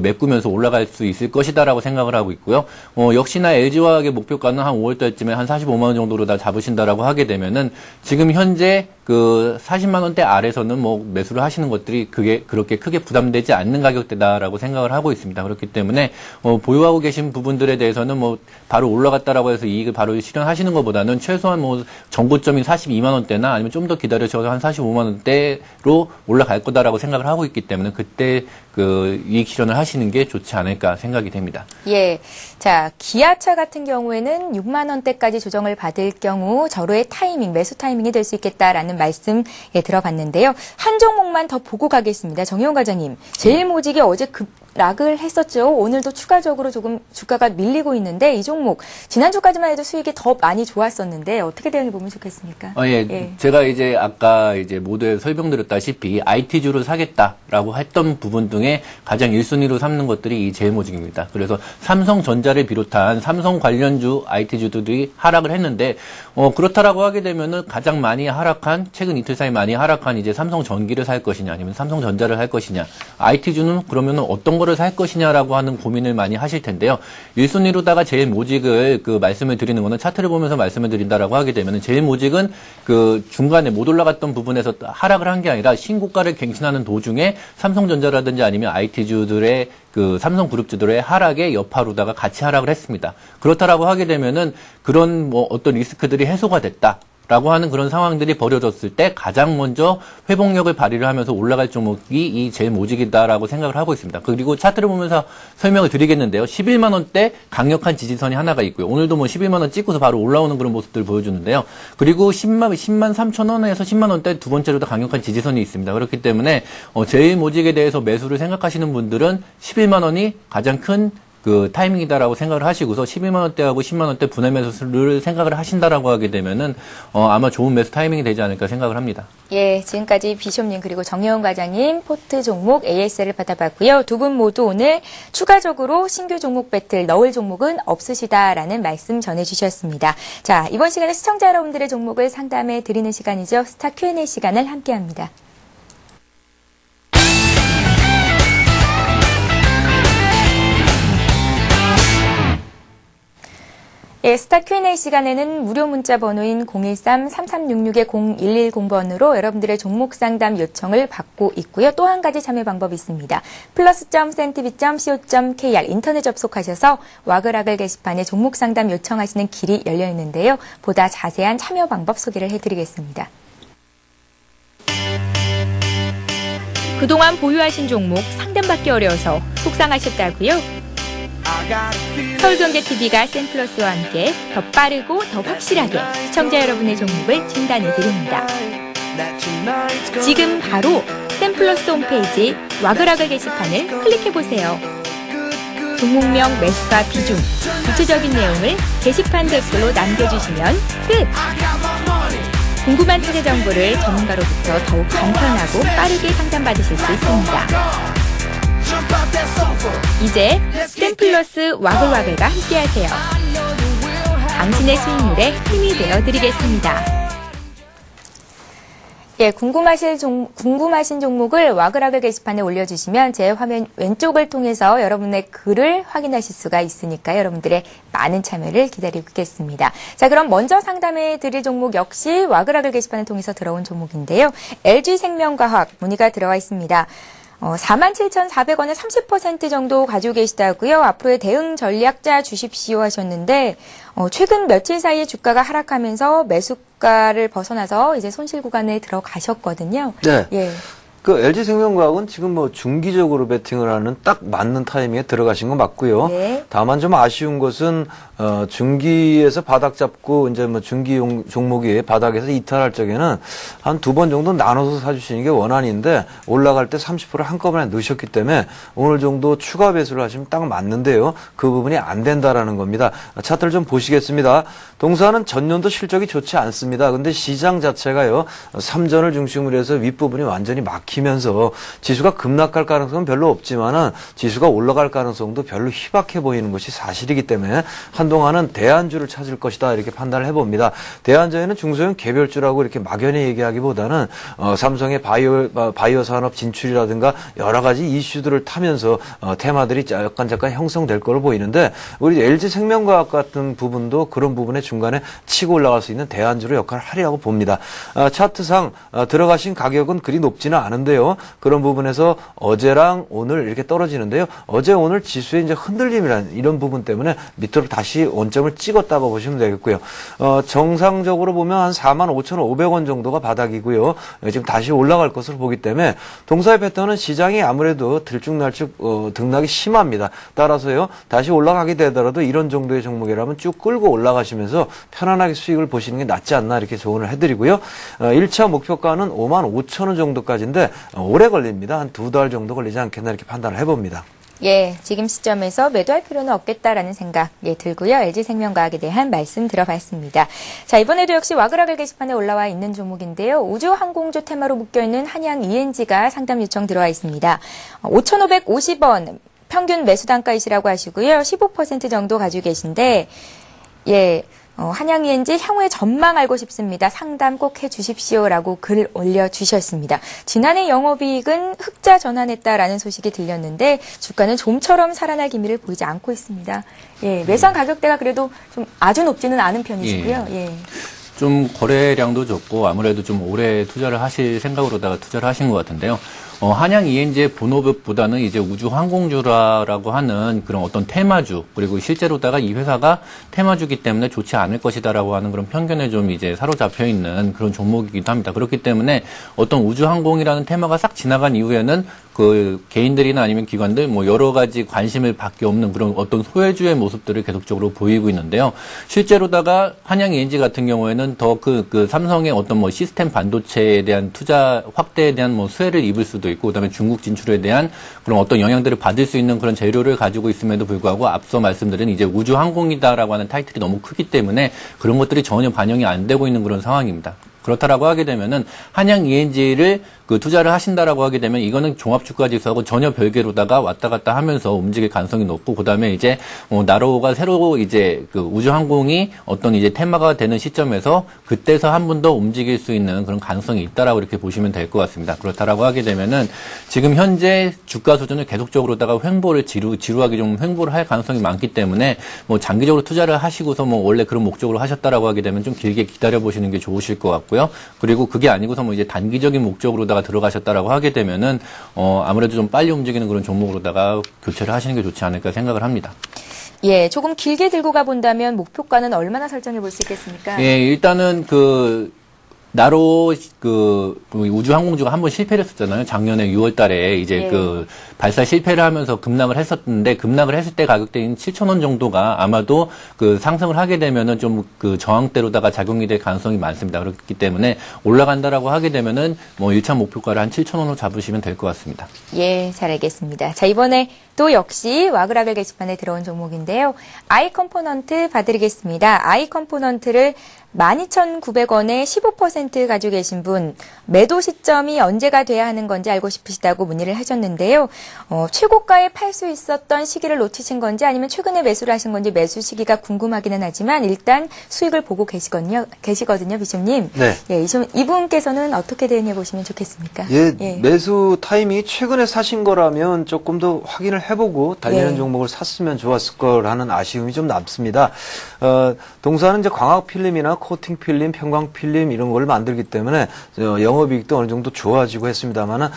메꾸면서 올라갈 수 있을 것이다라고 생각을 하고 있고요. 역시나 LG화학의 목표가는 한 5월 달쯤에 한 45만 원 정도로 다 잡으신다라고 하게 되면은 지금 현재 40만 원대 아래서는 매수를 하시는 것들이 그렇게 크게 부담되지 않는 가격대다라고 생각을 하고 있습니다. 그렇기 때문에 보유하고 계신 부분들에 대해서는 바로 올라갔다라고 해서 이익을 바로 실현하시는 것보다는 최소한 정고점인 42만 원대나 아니면 좀 더 기다려서 한 45만 원대로 올라갈 거다라고 생각을 하고 있기 때문에 그때 이익 실현을 하시는 게 좋지 않을까 생각이 됩니다. 예. 자, 기아차 같은 경우에는 6만 원대까지 조정을 받을 경우 저로의 타이밍, 매수 타이밍이 될 수 있겠다라는 말씀 들어봤는데요. 한 종목만 더 보고 가겠습니다. 정혜원 과장님, 제일모직이 어제 급락을 했었죠. 오늘도 추가적으로 조금 주가가 밀리고 있는데 이 종목 지난주까지만 해도 수익이 더 많이 좋았었는데 어떻게 대응해 보면 좋겠습니까? 예. 제가 이제 아까 모두에 설명드렸다시피 IT주를 사겠다라고 했던 부분 중에 가장 1순위로 삼는 것들이 이 제일모직입니다. 그래서 삼성전자를 비롯한 삼성 관련주 IT주들이 하락을 했는데 그렇다라고 하게 되면은 가장 많이 하락한 최근 이틀 사이 많이 하락한 이제 삼성전기를 살 것이냐 아니면 삼성전자를 할 것이냐 IT주는 그러면은 어떤 거를 살 것이냐라고 하는 고민을 많이 하실 텐데요. 1순위로다가 제일모직을 말씀을 드리는 거는 차트를 보면서 말씀을 드린다라고 하게 되면은 제일모직은 중간에 못 올라갔던 부분에서 하락을 한 게 아니라 신고가를 갱신하는 도중에 삼성전자라든지 아니면 IT주들의 삼성그룹주들의 하락의 여파로다가 같이 하락을 했습니다. 그렇다라고 하게 되면은 그런 어떤 리스크들이 해소가 됐다. 라고 하는 그런 상황들이 벌어졌을 때 가장 먼저 회복력을 발휘를 하면서 올라갈 종목이 이 제일모직이다라고 생각을 하고 있습니다. 그리고 차트를 보면서 설명을 드리겠는데요. 11만 원대 강력한 지지선이 하나가 있고요. 오늘도 11만 원 찍고서 바로 올라오는 그런 모습들을 보여주는데요. 그리고 10만 3천 원에서 10만 원대 두 번째로도 강력한 지지선이 있습니다. 그렇기 때문에 제일모직에 대해서 매수를 생각하시는 분들은 11만 원이 가장 큰 그 타이밍이다라고 생각을 하시고서 12만 원대하고 10만 원대 분할 매수를 생각을 하신다라고 하게 되면은 아마 좋은 매수 타이밍이 되지 않을까 생각을 합니다. 예, 지금까지 비숍님 그리고 정여운 과장님 포트 종목 ASL을 받아봤고요. 두 분 모두 오늘 추가적으로 신규 종목 배틀 넣을 종목은 없으시다라는 말씀 전해주셨습니다. 자, 이번 시간에 시청자 여러분들의 종목을 상담해 드리는 시간이죠. 스타 Q&A 시간을 함께합니다. 예, 스타 Q&A 시간에는 무료 문자 번호인 013-3366-0110번으로 여러분들의 종목 상담 요청을 받고 있고요. 또 한 가지 참여 방법이 있습니다. plus.cntv.co.kr 인터넷 접속하셔서 와글와글 게시판에 종목 상담 요청하시는 길이 열려 있는데요. 보다 자세한 참여 방법 소개를 해드리겠습니다. 그동안 보유하신 종목 상담받기 어려워서 속상하셨다고요? 서울경제TV가 센플러스와 함께 더 빠르고 더 확실하게 시청자 여러분의 종목을 진단해드립니다. 지금 바로 센플러스 홈페이지 와글와글 게시판을 클릭해보세요. 종목명, 매수가, 비중, 구체적인 내용을 게시판 댓글로 남겨주시면 끝! 궁금한 투자 정보를 전문가로부터 더욱 간편하고 빠르게 상담받으실 수 있습니다. 이제 센플러스 와글와글과 함께하세요. 당신의 수익률에 힘이 되어드리겠습니다. 예, 궁금하신 종목을 와글와글 게시판에 올려주시면 제 화면 왼쪽을 통해서 여러분의 글을 확인하실 수가 있으니까 여러분들의 많은 참여를 기다리고 있겠습니다. 자, 그럼 먼저 상담해 드릴 종목 역시 와글와글 게시판을 통해서 들어온 종목인데요. LG생명과학 문의가 들어와 있습니다. 47,400원에 30% 정도 가지고 계시다고요. 앞으로의 대응 전략 짜 주십시오 하셨는데 최근 며칠 사이에 주가가 하락하면서 매수가를 벗어나서 이제 손실 구간에 들어가셨거든요. 네. 예. 그 LG생명과학은 지금 뭐 중기적으로 베팅을 하는 딱 맞는 타이밍에 들어가신 건 맞고요. 네. 다만 좀 아쉬운 것은 중기에서 바닥 잡고 이제 뭐 중기 종목이 바닥에서 이탈할 적에는 한 두 번 정도 나눠서 사주시는 게 원안인데 올라갈 때 30% 한꺼번에 넣으셨기 때문에 오늘 정도 추가 배수를 하시면 딱 맞는데요. 그 부분이 안 된다라는 겁니다. 차트를 좀 보시겠습니다. 동사는 전년도 실적이 좋지 않습니다. 근데 시장 자체가요. 3전을 중심으로 해서 윗부분이 완전히 막히면서 지수가 급락할 가능성은 별로 없지만은 지수가 올라갈 가능성도 별로 희박해 보이는 것이 사실이기 때문에 한동안은 대안주를 찾을 것이다 이렇게 판단을 해봅니다. 대안주에는 중소형 개별주라고 이렇게 막연히 얘기하기보다는 삼성의 바이오 산업 진출이라든가 여러 가지 이슈들을 타면서 테마들이 약간 형성될 걸로 보이는데 우리 LG생명과학 같은 부분도 그런 부분의 중간에 치고 올라갈 수 있는 대안주로 역할을 하리라고 봅니다. 차트상 들어가신 가격은 그리 높지는 않은데요. 그런 부분에서 어제랑 오늘 이렇게 떨어지는데요. 어제 오늘 지수의 이제 흔들림이라는 이런 부분 때문에 밑으로 다시 원점을 찍었다고 보시면 되겠고요. 정상적으로 보면 한 45,500원 정도가 바닥이고요. 지금 다시 올라갈 것으로 보기 때문에 동사의 패턴은 시장이 아무래도 들쭉날쭉 등락이 심합니다. 따라서요. 다시 올라가게 되더라도 이런 정도의 종목이라면 쭉 끌고 올라가시면서 편안하게 수익을 보시는 게 낫지 않나 이렇게 조언을 해드리고요. 1차 목표가는 55,000원 정도까지인데 오래 걸립니다. 한 2달 정도 걸리지 않겠나 이렇게 판단을 해봅니다. 예, 지금 시점에서 매도할 필요는 없겠다라는 생각 들고요. LG생명과학에 대한 말씀 들어봤습니다. 자, 이번에도 역시 와글와글 게시판에 올라와 있는 종목인데요. 우주항공주 테마로 묶여있는 한양 ENG가 상담 요청 들어와 있습니다. 5,550원 평균 매수 단가이시라고 하시고요. 15% 정도 가지고 계신데 예. 한양 ENG 향후의 전망 알고 싶습니다. 상담 꼭 해주십시오라고 글 올려주셨습니다. 지난해 영업이익은 흑자 전환했다라는 소식이 들렸는데 주가는 좀처럼 살아날 기미를 보이지 않고 있습니다. 예, 매수한 가격대가 그래도 좀 아주 높지는 않은 편이시고요. 예. 좀 거래량도 좋고 아무래도 좀 오래 투자를 하실 생각으로다가 투자를 하신 것 같은데요. 한양 ENG의 본업보다는 이제 우주항공주라고 하는 그런 어떤 테마주, 그리고 실제로다가 이 회사가 테마주기 때문에 좋지 않을 것이다라고 하는 그런 편견에 좀 이제 사로잡혀 있는 그런 종목이기도 합니다. 그렇기 때문에 어떤 우주항공이라는 테마가 싹 지나간 이후에는 그 개인들이나 아니면 기관들 뭐 여러 가지 관심을 밖에 없는 그런 어떤 소외주의 모습들을 계속적으로 보이고 있는데요. 실제로다가 한양 ENG 같은 경우에는 더 그 삼성의 어떤 뭐 시스템 반도체에 대한 투자 확대에 대한 뭐 수혜를 입을 수도 있고 그다음에 중국 진출에 대한 그런 어떤 영향들을 받을 수 있는 그런 재료를 가지고 있음에도 불구하고 앞서 말씀드린 이제 우주항공이다라고 하는 타이틀이 너무 크기 때문에 그런 것들이 전혀 반영이 안 되고 있는 그런 상황입니다. 그렇다라고 하게 되면은 한양 ENG를 그 투자를 하신다라고 하게 되면 이거는 종합주가지수하고 전혀 별개로다가 왔다 갔다 하면서 움직일 가능성이 높고 그다음에 이제 나로가 새로 이제 그 우주항공이 어떤 이제 테마가 되는 시점에서 그때서 한 번 더 움직일 수 있는 그런 가능성이 있다라고 이렇게 보시면 될 것 같습니다. 그렇다라고 하게 되면은 지금 현재 주가 수준을 계속적으로다가 지루하게 좀 횡보를 할 가능성이 많기 때문에 뭐 장기적으로 투자를 하시고서 뭐 원래 그런 목적으로 하셨다라고 하게 되면 좀 길게 기다려 보시는 게 좋으실 것 같고요. 그리고 그게 아니고서 뭐 이제 단기적인 목적으로다가 들어가셨다라고 하게 되면은 아무래도 좀 빨리 움직이는 그런 종목으로다가 교체를 하시는 게 좋지 않을까 생각을 합니다. 예, 조금 길게 들고 가본다면 목표가는 얼마나 설정해 볼 수 있겠습니까? 예, 일단은 나로 우주항공주가 한번 실패를 했었잖아요. 작년에 6월 달에 이제 그 발사 실패를 하면서 급락을 했었는데 급락을 했을 때 가격대인 7,000원 정도가 아마도 그 상승을 하게 되면은 좀 그 저항대로다가 작용이 될 가능성이 많습니다. 그렇기 때문에 올라간다라고 하게 되면은 뭐 1차 목표가를 한 7,000원으로 잡으시면 될 것 같습니다. 예, 잘 알겠습니다. 자, 이번에 또 역시 와그라글 게시판에 들어온 종목인데요. 아이컴포넌트 봐드리겠습니다. 아이컴포넌트를 12,900원에 15% 가지고 계신 분, 매도 시점이 언제가 돼야 하는 건지 알고 싶으시다고 문의를 하셨는데요. 최고가에 팔 수 있었던 시기를 놓치신 건지 아니면 최근에 매수를 하신 건지 매수 시기가 궁금하기는 하지만 일단 수익을 보고 계시거든요, 비숍님. 네. 예, 이분께서는 어떻게 대응해 보시면 좋겠습니까? 예, 매수 타이밍이 최근에 사신 거라면 조금 더 확인을 해보고 달리는 종목을 샀으면 좋았을 거라는 아쉬움이 좀 남습니다. 동사는 이제 광학 필름이나 코팅 필름, 편광 필름 이런 걸 만들기 때문에 영업이익도 어느 정도 좋아지고 했습니다만은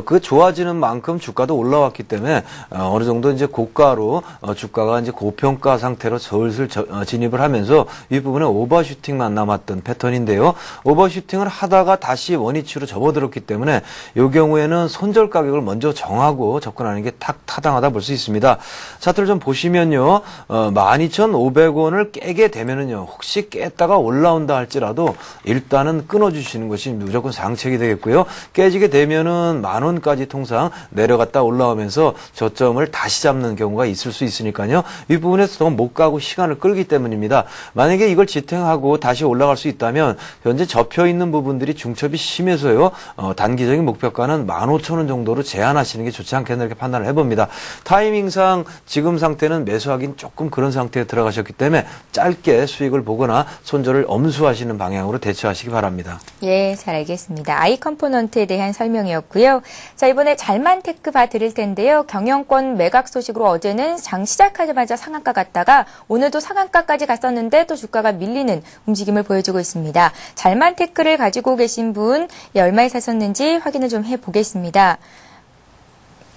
그 좋아지는 만큼 주가도 올라왔기 때문에 어느 정도 이제 고가로 주가가 이제 고평가 상태로 슬슬 진입을 하면서 이 부분에 오버슈팅만 남았던 패턴인데요. 오버슈팅을 하다가 다시 원위치로 접어들었기 때문에 이 경우에는 손절 가격을 먼저 정하고 접근하는 게 타당하다 볼 수 있습니다. 차트를 좀 보시면요. 12,500원을 깨게 되면은요. 혹시 깼다가 올라온다 할지라도 일단은 끊어주시는 것이 무조건 상책이 되겠고요. 깨지게 되면은 10,000원까지 통상 내려갔다 올라오면서 저점을 다시 잡는 경우가 있을 수 있으니까요. 이 부분에서 더 못 가고 시간을 끌기 때문입니다. 만약에 이걸 지탱하고 다시 올라갈 수 있다면 현재 접혀있는 부분들이 중첩이 심해서요. 단기적인 목표가는 15,000원 정도로 제한하시는 게 좋지 않겠나 이렇게 판단을 해봅니다. 타이밍상 지금 상태는 매수하기는 조금 그런 상태에 들어가셨기 때문에 짧게 수익을 보거나 손절을 엄수하시는 방향으로 대처하시기 바랍니다. 예, 잘 알겠습니다. 아이컴포넌트에 대한 설명이었고요. 자, 이번에 잘만테크 봐드릴 텐데요. 경영권 매각 소식으로 어제는 장 시작하자마자 상한가 갔다가 오늘도 상한가까지 갔었는데 또 주가가 밀리는 움직임을 보여주고 있습니다. 잘만테크를 가지고 계신 분 얼마에 사셨는지 확인을 좀 해보겠습니다.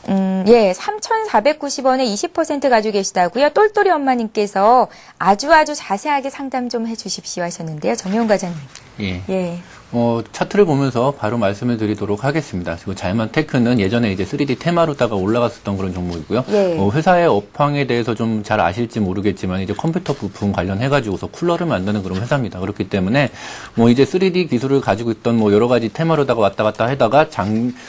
3,490원에 20% 가지고 계시다고요. 똘똘이 엄마님께서 아주 자세하게 상담 좀 해주십시오 하셨는데요. 정용 과장님. 예. 차트를 보면서 바로 말씀을 드리도록 하겠습니다. 그리고 잘만테크는 예전에 이제 3D 테마로다가 올라갔었던 그런 종목이고요. 회사의 업황에 대해서 좀 잘 아실지 모르겠지만 이제 컴퓨터 부품 관련해가지고서 쿨러를 만드는 그런 회사입니다. 그렇기 때문에 이제 3D 기술을 가지고 있던 여러 가지 테마로다가 왔다 갔다 하다가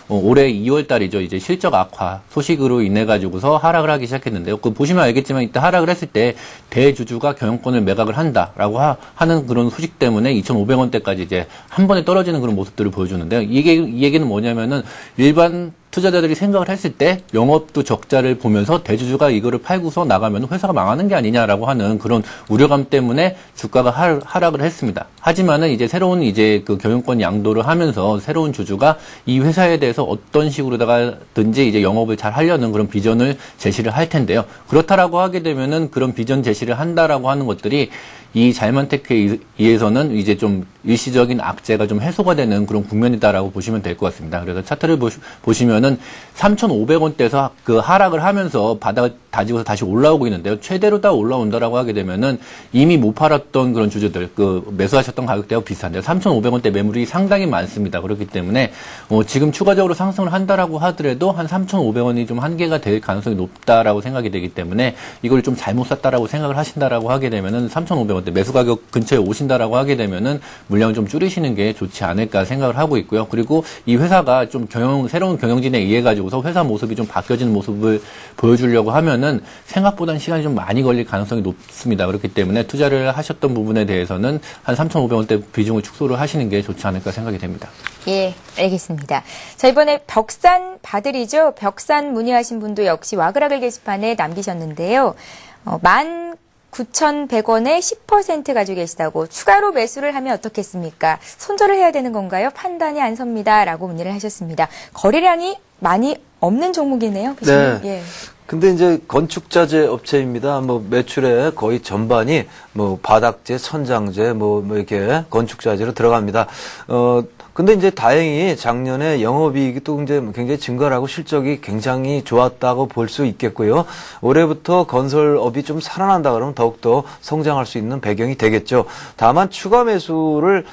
올해 2월 달이죠. 이제 실적 악화 소식으로 인해가지고서 하락을 하기 시작했는데요. 보시면 알겠지만 이때 하락을 했을 때 대주주가 경영권을 매각을 한다라고 하는 그런 소식 때문에 2,500원대까지 이제 한 번에 떨어지는 그런 모습들을 보여주는데요. 이 얘기는 뭐냐면은 일반 투자자들이 생각을 했을 때 영업도 적자를 보면서 대주주가 이거를 팔고서 나가면 회사가 망하는 게 아니냐라고 하는 그런 우려감 때문에 주가가 하락을 했습니다. 하지만은 이제 새로운 이제 그 경영권 양도를 하면서 새로운 주주가 이 회사에 대해서 어떤 식으로다가든지 이제 영업을 잘 하려는 그런 비전을 제시를 할 텐데요. 그렇다라고 하게 되면은 그런 비전 제시를 한다라고 하는 것들이 이 잘만테크에 의해서는 이제 좀 일시적인 악재가 좀 해소가 되는 그런 국면이다라고 보시면 될 것 같습니다. 그래서 차트를 보시면은 3,500원대에서 그 하락을 하면서 다지고서 다시 올라오고 있는데요. 최대로 다 올라온다라고 하게 되면은 이미 못 팔았던 그런 주주들, 매수하셨던 가격대와 비슷한데요. 3,500원대 매물이 상당히 많습니다. 그렇기 때문에 지금 추가적으로 상승을 한다라고 하더라도 한 3,500원이 좀 한계가 될 가능성이 높다라고 생각이 되기 때문에 이걸 좀 잘못 샀다라고 생각을 하신다라고 하게 되면은 3,500원대 매수 가격 근처에 오신다라고 하게 되면은 물량을 좀 줄이시는 게 좋지 않을까 생각을 하고 있고요. 그리고 이 회사가 좀 새로운 경영진에 의해 가지고서 회사 모습이 좀 바뀌어지는 모습을 보여주려고 하면은 생각보다는 시간이 좀 많이 걸릴 가능성이 높습니다. 그렇기 때문에 투자를 하셨던 부분에 대해서는 한 3,500원대 비중을 축소를 하시는 게 좋지 않을까 생각이 됩니다. 예, 알겠습니다. 자, 이번에 벽산 바들이죠. 벽산 문의하신 분도 역시 와그라글 게시판에 남기셨는데요. 19,100원에 10% 가지고 계시다고 추가로 매수를 하면 어떻겠습니까? 손절을 해야 되는 건가요? 판단이 안 섭니다. 라고 문의를 하셨습니다. 거래량이 많이 없는 종목이네요. 네. 예. 근데 이제 건축자재 업체입니다. 매출의 거의 전반이 바닥재, 천장재, 이렇게 건축자재로 들어갑니다. 근데 이제 다행히 작년에 영업이익이 또 이제 굉장히 증가를 하고 실적이 굉장히 좋았다고 볼 수 있겠고요. 올해부터 건설업이 좀 살아난다 그러면 더욱더 성장할 수 있는 배경이 되겠죠. 다만 추가 매수를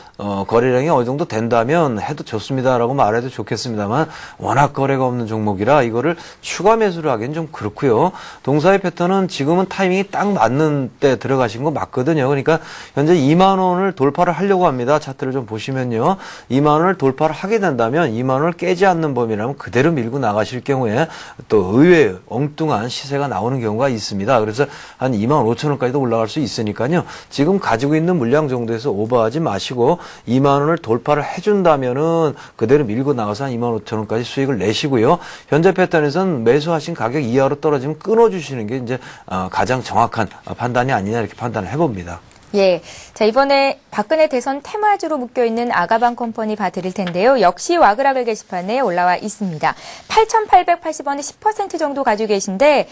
거래량이 어느 정도 된다면 해도 좋습니다라고 말해도 좋겠습니다만 워낙 거래가 없는 종목이라 이거를 추가 매수를 하기엔 좀 그렇고요. 동사의 패턴은 지금은 타이밍이 딱 맞는 때 들어가신 거 맞거든요. 그러니까 현재 2만 원을 돌파를 하려고 합니다. 차트를 좀 보시면요. 2만 원을 돌파를 하게 된다면 2만 원을 깨지 않는 범위라면 그대로 밀고 나가실 경우에 또 의외의 엉뚱한 시세가 나오는 경우가 있습니다. 그래서 한 2만 5천 원까지도 올라갈 수 있으니까요. 지금 가지고 있는 물량 정도에서 오버하지 마시고 2만 원을 돌파를 해준다면은 그대로 밀고 나가서 한 2만 5천 원까지 수익을 내시고요. 현재 패턴에서는 매수하신 가격 이하로 떨어지면 끊어주시는 게 이제 가장 정확한 판단이 아니냐 이렇게 판단을 해봅니다. 예. 자, 이번에 박근혜 대선 테마주로 묶여있는 아가방 컴퍼니 봐드릴 텐데요. 역시 와그라글 게시판에 올라와 있습니다. 8,880원에 10% 정도 가지고 계신데,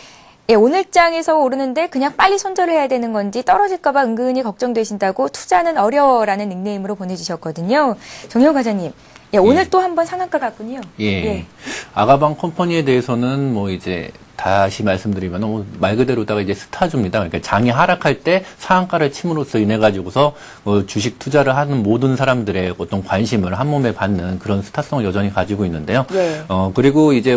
예, 오늘장에서 오르는데 그냥 빨리 손절을 해야 되는 건지 떨어질까봐 은근히 걱정되신다고 투자는 어려워라는 닉네임으로 보내주셨거든요. 정혜호 과장님. 예, 오늘 또 한 번 상한가 같군요. 예. 아가방 컴퍼니에 대해서는 이제 다시 말씀드리면 말 그대로다가 이제 스타주입니다. 그러니까 장이 하락할 때 상한가를 침으로써 인해 가지고서 주식 투자를 하는 모든 사람들의 어떤 관심을 한 몸에 받는 그런 스타성을 여전히 가지고 있는데요. 예. 그리고 이제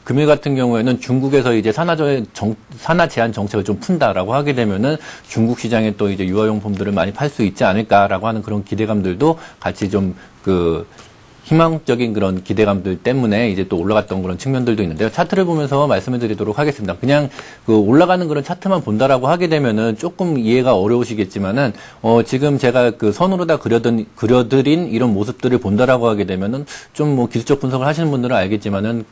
금일 같은 경우에는 중국에서 이제 산화 제한 정책을 좀 푼다라고 하게 되면은 중국 시장에 또 이제 유아용품들을 많이 팔 수 있지 않을까라고 하는 그런 기대감들도 같이 좀 희망적인 그런 기대감들 때문에 이제 또 올라갔던 그런 측면들도 있는데요. 차트를 보면서 말씀을 드리도록 하겠습니다. 그냥 올라가는 그런 차트만 본다라고 하게 되면은 조금 이해가 어려우시겠지만은, 지금 제가 선으로 다 그려드린 이런 모습들을 본다라고 하게 되면은 좀 기술적 분석을 하시는 분들은 알겠지만은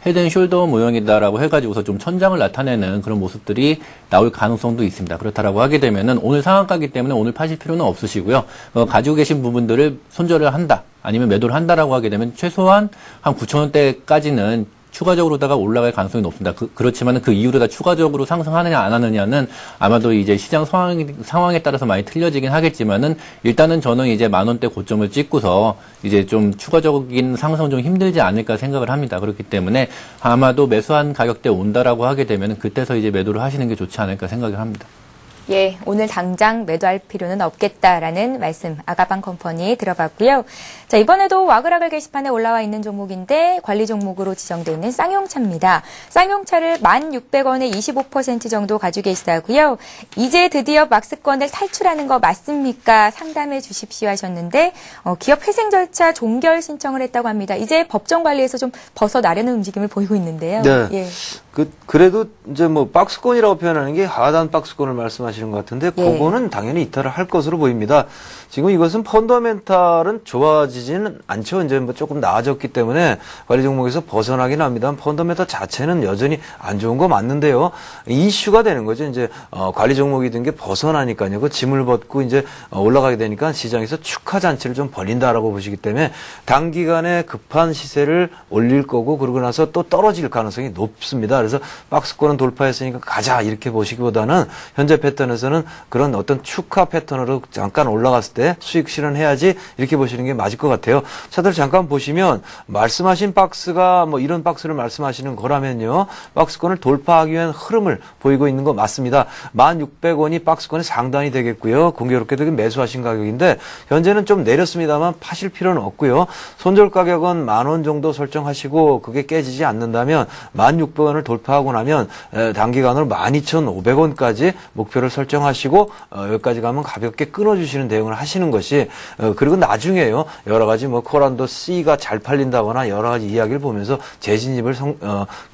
헤드앤숄더 모형이다라고 해가지고서 좀 천장을 나타내는 그런 모습들이 나올 가능성도 있습니다. 그렇다라고 하게 되면은 오늘 상한가기 때문에 오늘 파실 필요는 없으시고요. 가지고 계신 부분들을 손절을 한다. 아니면 매도를 한다라고 하게 되면 최소한 한 9,000원대까지는 추가적으로다가 올라갈 가능성이 높습니다. 그렇지만 그 이후로 다 추가적으로 상승하느냐 안 하느냐는 아마도 이제 시장 상황에 따라서 많이 틀려지긴 하겠지만은 일단은 저는 이제 10,000원대 고점을 찍고서 이제 좀 추가적인 상승 좀 힘들지 않을까 생각을 합니다. 그렇기 때문에 아마도 매수한 가격대 온다라고 하게 되면 그때서 이제 매도를 하시는 게 좋지 않을까 생각을 합니다. 예, 오늘 당장 매도할 필요는 없겠다라는 말씀 아가방 컴퍼니에 들어봤고요. 자, 이번에도 와그라글 게시판에 올라와 있는 종목인데 관리 종목으로 지정되어 있는 쌍용차입니다. 쌍용차를 1,600원에 25% 정도 가지고 계시다고요. 이제 드디어 막스권을 탈출하는 거 맞습니까? 상담해 주십시오 하셨는데 기업 회생 절차 종결 신청을 했다고 합니다. 이제 법정 관리에서 좀 벗어나려는 움직임을 보이고 있는데요. 네. 예. 그래도 이제 박스권이라고 표현하는 게 하단 박스권을 말씀하시는 것 같은데 그거는 당연히 이탈을 할 것으로 보입니다. 지금 이것은 펀더멘탈은 좋아지지는 않죠. 이제 조금 나아졌기 때문에 관리 종목에서 벗어나긴 합니다. 펀더멘탈 자체는 여전히 안 좋은 거 맞는데요. 이슈가 되는 거죠. 이제 관리 종목이든 게 벗어나니까요. 그 짐을 벗고 이제 올라가게 되니까 시장에서 축하 잔치를 좀 벌린다라고 보시기 때문에 단기간에 급한 시세를 올릴 거고 그러고 나서 또 떨어질 가능성이 높습니다. 그래서 박스권은 돌파했으니까 가자 이렇게 보시기보다는 현재 패턴에서는 그런 어떤 축하 패턴으로 잠깐 올라갔을 때 수익 실현해야지 이렇게 보시는 게 맞을 것 같아요. 차트를 잠깐 보시면 말씀하신 박스가 뭐 이런 박스를 말씀하시는 거라면요. 박스권을 돌파하기 위한 흐름을 보이고 있는 거 맞습니다. 1,600원이 박스권의 상단이 되겠고요. 공교롭게도 매수하신 가격인데 현재는 좀 내렸습니다만 파실 필요는 없고요. 손절 가격은 10,000원 정도 설정하시고 그게 깨지지 않는다면 1,600원을 돌파하고 나면 단기간으로 12,500원까지 목표를 설정하시고 여기까지 가면 가볍게 끊어주시는 대응을 하시는 것이 그리고 나중에요. 여러 가지 뭐 코란도 C가 잘 팔린다거나 여러 가지 이야기를 보면서 재진입을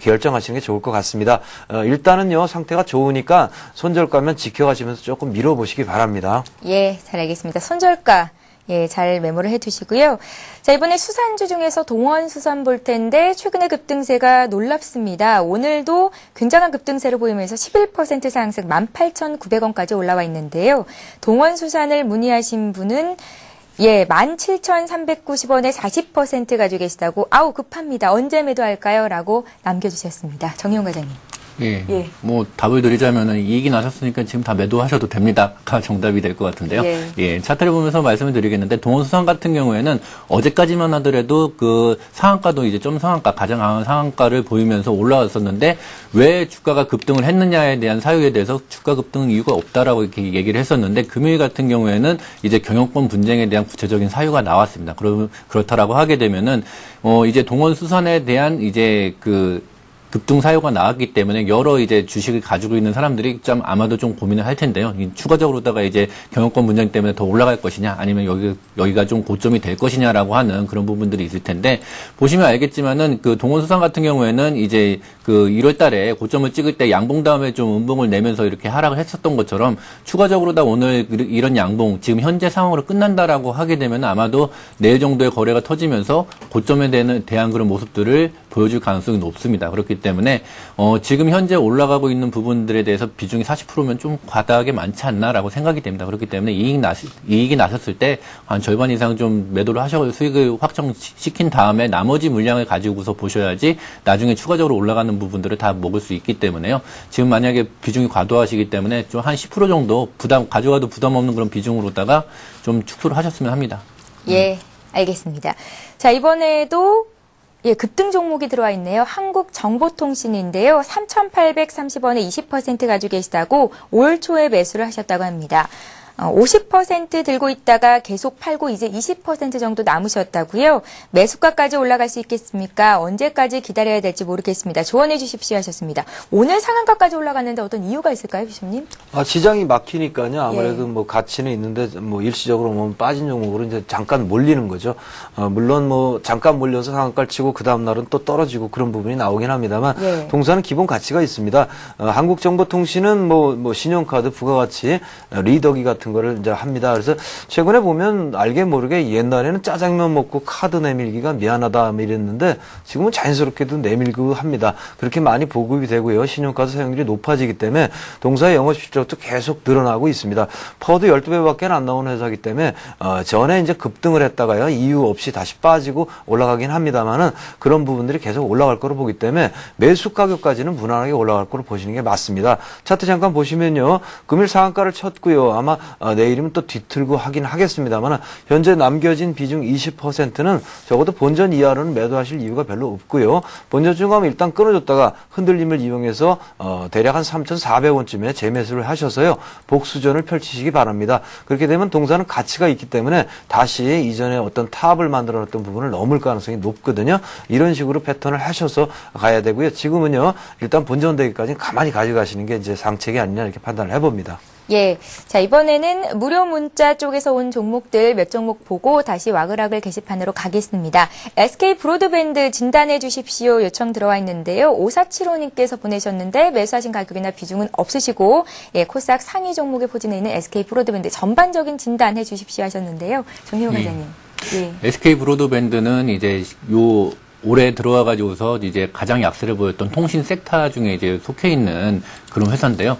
결정하시는 게 좋을 것 같습니다. 일단은요. 상태가 좋으니까 손절가면 지켜가시면서 조금 밀어보시기 바랍니다. 예, 잘 알겠습니다. 손절가. 예, 잘 메모를 해두시고요. 자, 이번에 수산주 중에서 동원수산 볼 텐데 최근의 급등세가 놀랍습니다. 오늘도 굉장한 급등세를 보이면서 11% 상승 18,900원까지 올라와 있는데요. 동원수산을 문의하신 분은 17,390원에 40% 가지고 계시다고 아우 급합니다. 언제 매도할까요? 라고 남겨주셨습니다. 정희용 과장님. 예. 뭐 답을 드리자면은 이익이 나셨으니까 지금 다 매도하셔도 됩니다가 정답이 될 것 같은데요. 예. 차트를 보면서 말씀을 드리겠는데 동원수산 같은 경우에는 어제까지만 하더라도 그 상한가도 이제 좀 상한가 가장 강한 상한가를 보이면서 올라왔었는데 왜 주가가 급등을 했느냐에 대한 사유에 대해서 주가 급등 이유가 없다라고 이렇게 얘기를 했었는데 금요일 같은 경우에는 이제 경영권 분쟁에 대한 구체적인 사유가 나왔습니다. 그렇다라고 하게 되면은 이제 동원수산에 대한 이제 그 급등 사유가 나왔기 때문에 여러 이제 주식을 가지고 있는 사람들이 좀 아마도 좀 고민을 할 텐데요. 추가적으로다가 이제 경영권 분쟁 때문에 더 올라갈 것이냐, 아니면 여기가 좀 고점이 될 것이냐라고 하는 그런 부분들이 있을 텐데 보시면 알겠지만은 그 동원수산 같은 경우에는 이제 그 1월 달에 고점을 찍을 때 양봉 다음에 좀 음봉을 내면서 이렇게 하락을 했었던 것처럼 추가적으로 다 오늘 이런 양봉 지금 현재 상황으로 끝난다라고 하게 되면 아마도 내일 정도의 거래가 터지면서 고점에 대한 그런 모습들을 보여줄 가능성이 높습니다. 그렇기 때문에 지금 현재 올라가고 있는 부분들에 대해서 비중이 40%면 좀 과다하게 많지 않나라고 생각이 됩니다. 그렇기 때문에 이익이 나셨을 때 한 절반 이상 좀 매도를 하셔서 수익을 확정시킨 다음에 나머지 물량을 가지고서 보셔야지 나중에 추가적으로 올라가는 부분들을 다 먹을 수 있기 때문에요. 지금 만약에 비중이 과도하시기 때문에 좀 한 10% 정도 가져가도 부담 없는 그런 비중으로다가 좀 축소를 하셨으면 합니다. 예, 알겠습니다. 자, 이번에도 급등 종목이 들어와 있네요. 한국정보통신인데요. 3,830원에 20% 가지고 계시다고 올 초에 매수를 하셨다고 합니다. 50% 들고 있다가 계속 팔고 이제 20% 정도 남으셨다고요. 매수가까지 올라갈 수 있겠습니까? 언제까지 기다려야 될지 모르겠습니다. 조언해 주십시오 하셨습니다. 오늘 상한가까지 올라갔는데 어떤 이유가 있을까요, 비숍님? 시장이 막히니까요. 아무래도 뭐 가치는 있는데 뭐 일시적으로 뭐 빠진 종목으로 이제 잠깐 몰리는 거죠. 물론 뭐 잠깐 몰려서 상한가를 치고 그 다음 날은 또 떨어지고 그런 부분이 나오긴 합니다만 동사는 기본 가치가 있습니다. 한국정보통신은 뭐 신용카드, 부가가치, 리더기 같은 거를 이제 합니다. 그래서 최근에 보면 알게 모르게 옛날에는 짜장면 먹고 카드 내밀기가 미안하다 이랬는데 지금은 자연스럽게도 내밀고 합니다. 그렇게 많이 보급이 되고요. 신용카드 사용률이 높아지기 때문에 동사의 영업 실적도 계속 늘어나고 있습니다. 퍼도 12배밖에 안 나오는 회사이기 때문에 전에 이제 급등을 했다가요. 이유 없이 다시 빠지고 올라가긴 합니다만은 그런 부분들이 계속 올라갈 거로 보기 때문에 매수 가격까지는 무난하게 올라갈 거로 보시는 게 맞습니다. 차트 잠깐 보시면요. 금일 상한가를 쳤고요. 아마 내일이면 또 뒤틀고 하긴 하겠습니다만 현재 남겨진 비중 20%는 적어도 본전 이하로는 매도하실 이유가 별로 없고요. 본전 중하면 일단 끊어줬다가 흔들림을 이용해서 대략 한 3,400원쯤에 재매수를 하셔서요. 복수전을 펼치시기 바랍니다. 그렇게 되면 동사는 가치가 있기 때문에 다시 이전에 어떤 탑을 만들어놨던 부분을 넘을 가능성이 높거든요. 이런 식으로 패턴을 하셔서 가야 되고요. 지금은요. 일단 본전 되기까지는 가만히 가져가시는 게 이제 상책이 아니냐 이렇게 판단을 해봅니다. 예. 자, 이번에는 무료 문자 쪽에서 온 종목들 몇 종목 보고 다시 와글와글 게시판으로 가겠습니다. SK 브로드밴드 진단해 주십시오 요청 들어와 있는데요. 5475님께서 보내셨는데 매수하신 가격이나 비중은 없으시고 코스닥 상위 종목에 포진해 있는 SK 브로드밴드 전반적인 진단해 주십시오 하셨는데요. 정희호 과장님. SK 브로드밴드는 이제 올해 들어와가지고서 이제 가장 약세를 보였던 통신 섹터 중에 이제 속해 있는 그런 회사인데요.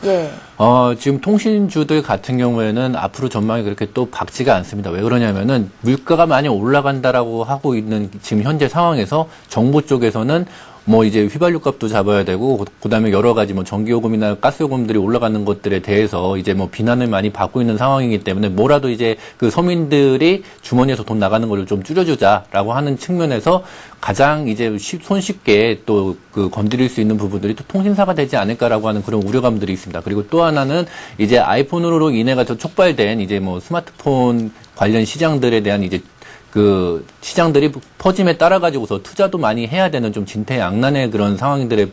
지금 통신주들 같은 경우에는 앞으로 전망이 그렇게 또 밝지가 않습니다. 왜 그러냐면은 물가가 많이 올라간다라고 하고 있는 지금 현재 상황에서 정부 쪽에서는 뭐 이제 휘발유 값도 잡아야 되고 그다음에 여러 가지 뭐 전기요금이나 가스요금들이 올라가는 것들에 대해서 이제 뭐 비난을 많이 받고 있는 상황이기 때문에 뭐라도 이제 그 서민들이 주머니에서 돈 나가는 걸 좀 줄여주자라고 하는 측면에서 가장 이제 손쉽게 또 그 건드릴 수 있는 부분들이 또 통신사가 되지 않을까라고 하는 그런 우려감들이 있습니다. 그리고 또 하나는 이제 아이폰으로 인해 가지고 촉발된 이제 뭐 스마트폰 관련 시장들에 대한 이제 그 시장들이 퍼짐에 따라 가지고서 투자도 많이 해야 되는 좀 진퇴양난의 그런 상황들에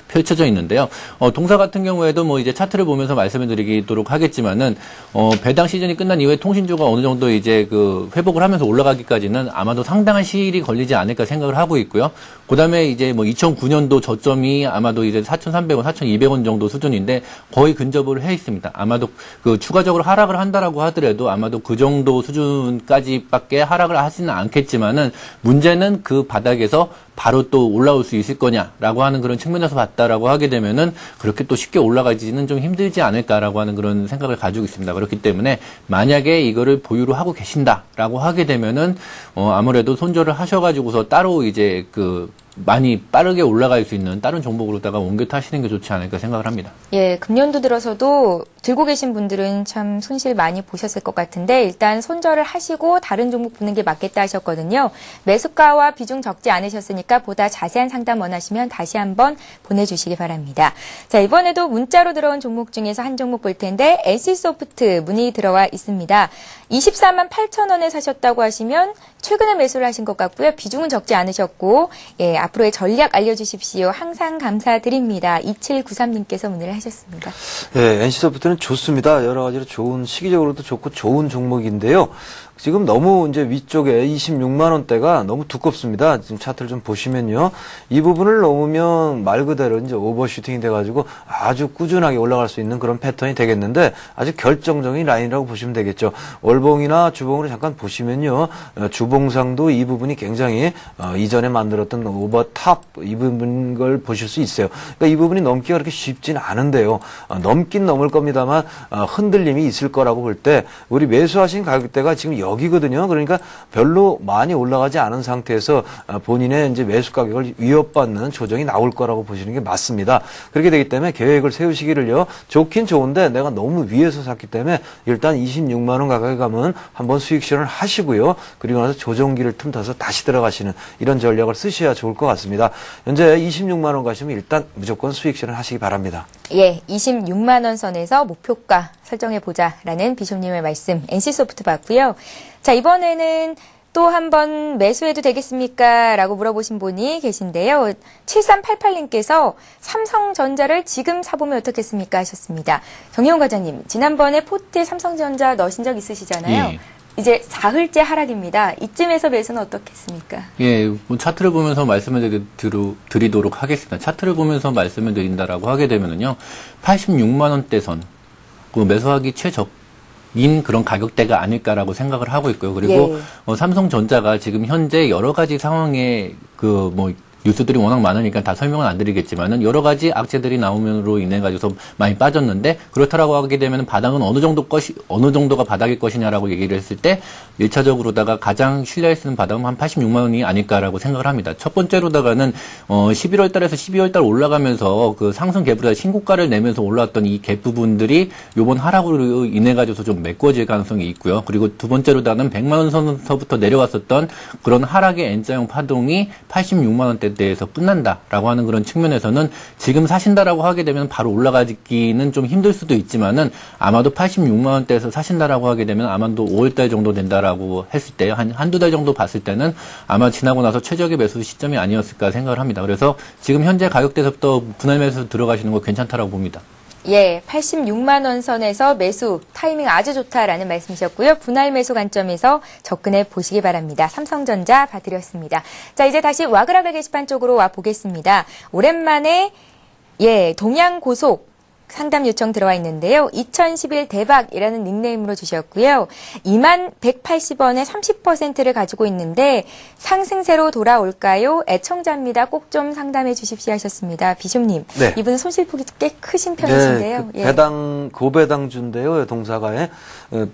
펼쳐져 있는데요. 동사 같은 경우에도 뭐 이제 차트를 보면서 말씀을 드리도록 하겠지만은 배당 시즌이 끝난 이후에 통신주가 어느 정도 이제 그 회복을 하면서 올라가기까지는 아마도 상당한 시일이 걸리지 않을까 생각을 하고 있고요. 그다음에 이제 뭐 2009년도 저점이 아마도 이제 4,300원, 4,200원 정도 수준인데 거의 근접을 해 있습니다. 아마도 그 추가적으로 하락을 한다라고 하더라도 아마도 그 정도 수준까지밖에 하락을 하지는 않겠지만은 문제는 그 바닥에서 바로 또 올라올 수 있을 거냐라고 하는 그런 측면에서 봤다라고 하게 되면은 그렇게 또 쉽게 올라가지는 좀 힘들지 않을까라고 하는 그런 생각을 가지고 있습니다. 그렇기 때문에 만약에 이거를 보유를 하고 계신다라고 하게 되면은 아무래도 손절을 하셔가지고서 따로 이제 그 많이 빠르게 올라갈 수 있는 다른 종목으로다가 옮겨 타시는 게 좋지 않을까 생각을 합니다. 예, 금년도 들어서도 들고 계신 분들은 참 손실 많이 보셨을 것 같은데 일단 손절을 하시고 다른 종목 보는 게 맞겠다 하셨거든요. 매수가와 비중 적지 않으셨으니까 보다 자세한 상담 원하시면 다시 한번 보내주시기 바랍니다. 자, 이번에도 문자로 들어온 종목 중에서 한 종목 볼 텐데 NC소프트 문의 들어와 있습니다. 24만 8천 원에 사셨다고 하시면 최근에 매수를 하신 것 같고요. 비중은 적지 않으셨고 예, 앞으로의 전략 알려주십시오. 항상 감사드립니다. 2793님께서 문의를 하셨습니다. 예, NC소프트는 좋습니다. 여러 가지로 좋은, 시기적으로도 좋고 좋은 종목인데요. 지금 너무 이제 위쪽에 26만 원대가 너무 두껍습니다. 지금 차트를 좀 보시면요. 이 부분을 넘으면 말 그대로 이제 오버슈팅이 돼가지고 아주 꾸준하게 올라갈 수 있는 그런 패턴이 되겠는데 아주 결정적인 라인이라고 보시면 되겠죠. 월봉이나 주봉으로 잠깐 보시면요. 주봉상도 이 부분이 굉장히 이전에 만들었던 오버탑 이 부분 걸 보실 수 있어요. 그러니까 이 부분이 넘기가 그렇게 쉽진 않은데요. 넘긴 넘을 겁니다만 흔들림이 있을 거라고 볼 때 우리 매수하신 가격대가 지금 여기거든요. 그러니까 별로 많이 올라가지 않은 상태에서 본인의 이제 매수 가격을 위협받는 조정이 나올 거라고 보시는 게 맞습니다. 그렇게 되기 때문에 계획을 세우시기를요. 좋긴 좋은데 내가 너무 위에서 샀기 때문에 일단 26만 원 가까이 가면 한번 수익 실현을 하시고요. 그리고 나서 조정기를 틈타서 다시 들어가시는 이런 전략을 쓰셔야 좋을 것 같습니다. 현재 26만 원 가시면 일단 무조건 수익 실현 하시기 바랍니다. 예, 26만 원 선에서 목표가 설정해보자라는 비숍님의 말씀 NC소프트 봤고요. 자, 이번에는 또 한 번 매수해도 되겠습니까? 라고 물어보신 분이 계신데요. 7388님께서 삼성전자를 지금 사보면 어떻겠습니까? 하셨습니다. 정혜원 과장님, 지난번에 포트에 삼성전자 넣으신 적 있으시잖아요. 예. 이제 사흘째 하락입니다. 이쯤에서 매수는 어떻겠습니까? 예, 뭐 차트를 보면서 말씀을 드리도록 하겠습니다. 차트를 보면서 말씀을 드린다라고 하게 되면은요, 86만 원대 선, 그 매수하기 최적인 그런 가격대가 아닐까라고 생각을 하고 있고요. 그리고 예. 삼성전자가 지금 현재 여러 가지 상황에 그 뭐 뉴스들이 워낙 많으니까 다 설명은 안 드리겠지만은 여러 가지 악재들이 나오면으로 인해 가지고서 많이 빠졌는데 그렇다라고 하게 되면 바닥은 어느 정도가 바닥일 것이냐라고 얘기를 했을 때 1차적으로다가 가장 신뢰할 수 있는 바닥은 한 86만 원이 아닐까라고 생각을 합니다. 첫 번째로다가는 11월 달에서 12월 달 올라가면서 그 상승 갭보다 신고가를 내면서 올라왔던 이 갭 부분들이 요번 하락으로 인해 가지고서 좀 메꿔질 가능성이 있고요. 그리고 두 번째로다가는 100만 원 선서부터 내려왔었던 그런 하락의 N자형 파동이 86만 원대 대해서 끝난다라고 하는 그런 측면에서는 지금 사신다라고 하게 되면 바로 올라가기는 좀 힘들 수도 있지만은 아마도 86만 원대에서 사신다라고 하게 되면 아마도 5월달 정도 된다라고 했을 때 한두 달 정도 봤을 때는 아마 지나고 나서 최적의 매수 시점이 아니었을까 생각을 합니다. 그래서 지금 현재 가격대에서부터 분할 매수 들어가시는 거 괜찮다라고 봅니다. 예, 86만 원 선에서 매수 타이밍 아주 좋다라는 말씀이셨고요. 분할 매수 관점에서 접근해 보시기 바랍니다. 삼성전자 봐드렸습니다. 자, 이제 다시 와그라글 게시판 쪽으로 와 보겠습니다. 오랜만에 동양고속 상담 요청 들어와 있는데요. 2011 대박이라는 닉네임으로 주셨고요. 21,180원에 30%를 가지고 있는데 상승세로 돌아올까요? 애청자입니다. 꼭 좀 상담해 주십시오 하셨습니다. 비숍님, 네. 이분은 손실폭이 꽤 크신 편이신데요. 네, 고배당주인데요. 동사가에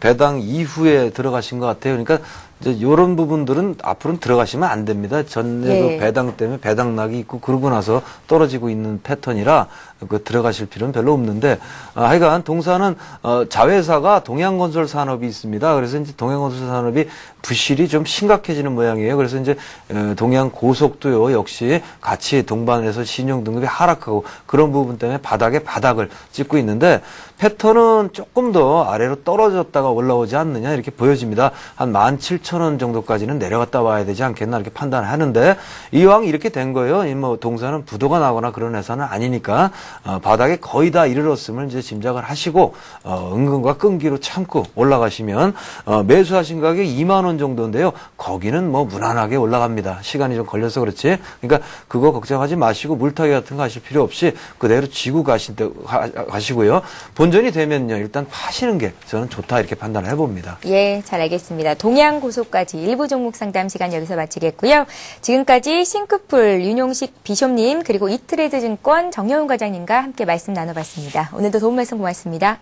배당 이후에 들어가신 것 같아요. 그러니까 이제 이런 부분들은 앞으로는 들어가시면 안 됩니다. 전에도 예. 배당 때문에 배당락이 있고 그러고 나서 떨어지고 있는 패턴이라 그 들어가실 필요는 별로 없는데 하여간 동사는 자회사가 동양건설 산업이 있습니다. 그래서 이제 동양건설 산업이 부실이 좀 심각해지는 모양이에요. 그래서 이제 동양고속도요 역시 같이 동반해서 신용 등급이 하락하고 그런 부분 때문에 바닥에 바닥을 찍고 있는데 패턴은 조금 더 아래로 떨어졌다가 올라오지 않느냐 이렇게 보여집니다. 한 17,000원 정도까지는 내려갔다 와야 되지 않겠나 이렇게 판단하는데 이왕 이렇게 된 거예요. 뭐 동사는 부도가 나거나 그런 회사는 아니니까 바닥에 거의 다 이르렀음을 이제 짐작을 하시고 은근과 끈기로 참고 올라가시면 매수하신 가격이 2만 원 정도인데요. 거기는 뭐 무난하게 올라갑니다. 시간이 좀 걸려서 그렇지. 그러니까 그거 걱정하지 마시고 물타기 같은 거 하실 필요 없이 그대로 쥐고 가시고요. 본전이 되면요. 일단 파시는 게 저는 좋다 이렇게 판단을 해봅니다. 예, 잘 알겠습니다. 동양고속까지 일부 종목 상담 시간 여기서 마치겠고요. 지금까지 싱크풀 윤용식 비숍님 그리고 이트레드증권 정여훈 과장님과 함께 말씀 나눠봤습니다. 오늘도 도움 말씀 고맙습니다.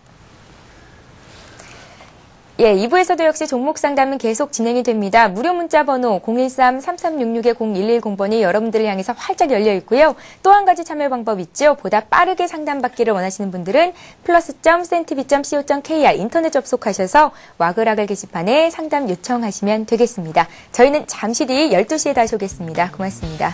예, 2부에서도 역시 종목 상담은 계속 진행이 됩니다. 무료 문자 번호 013-3366-0110번이 여러분들을 향해서 활짝 열려 있고요. 또 한 가지 참여 방법 있죠. 보다 빠르게 상담받기를 원하시는 분들은 plus.cntv.co.kr 인터넷 접속하셔서 와글와글 게시판에 상담 요청하시면 되겠습니다. 저희는 잠시 뒤 12시에 다시 오겠습니다. 고맙습니다.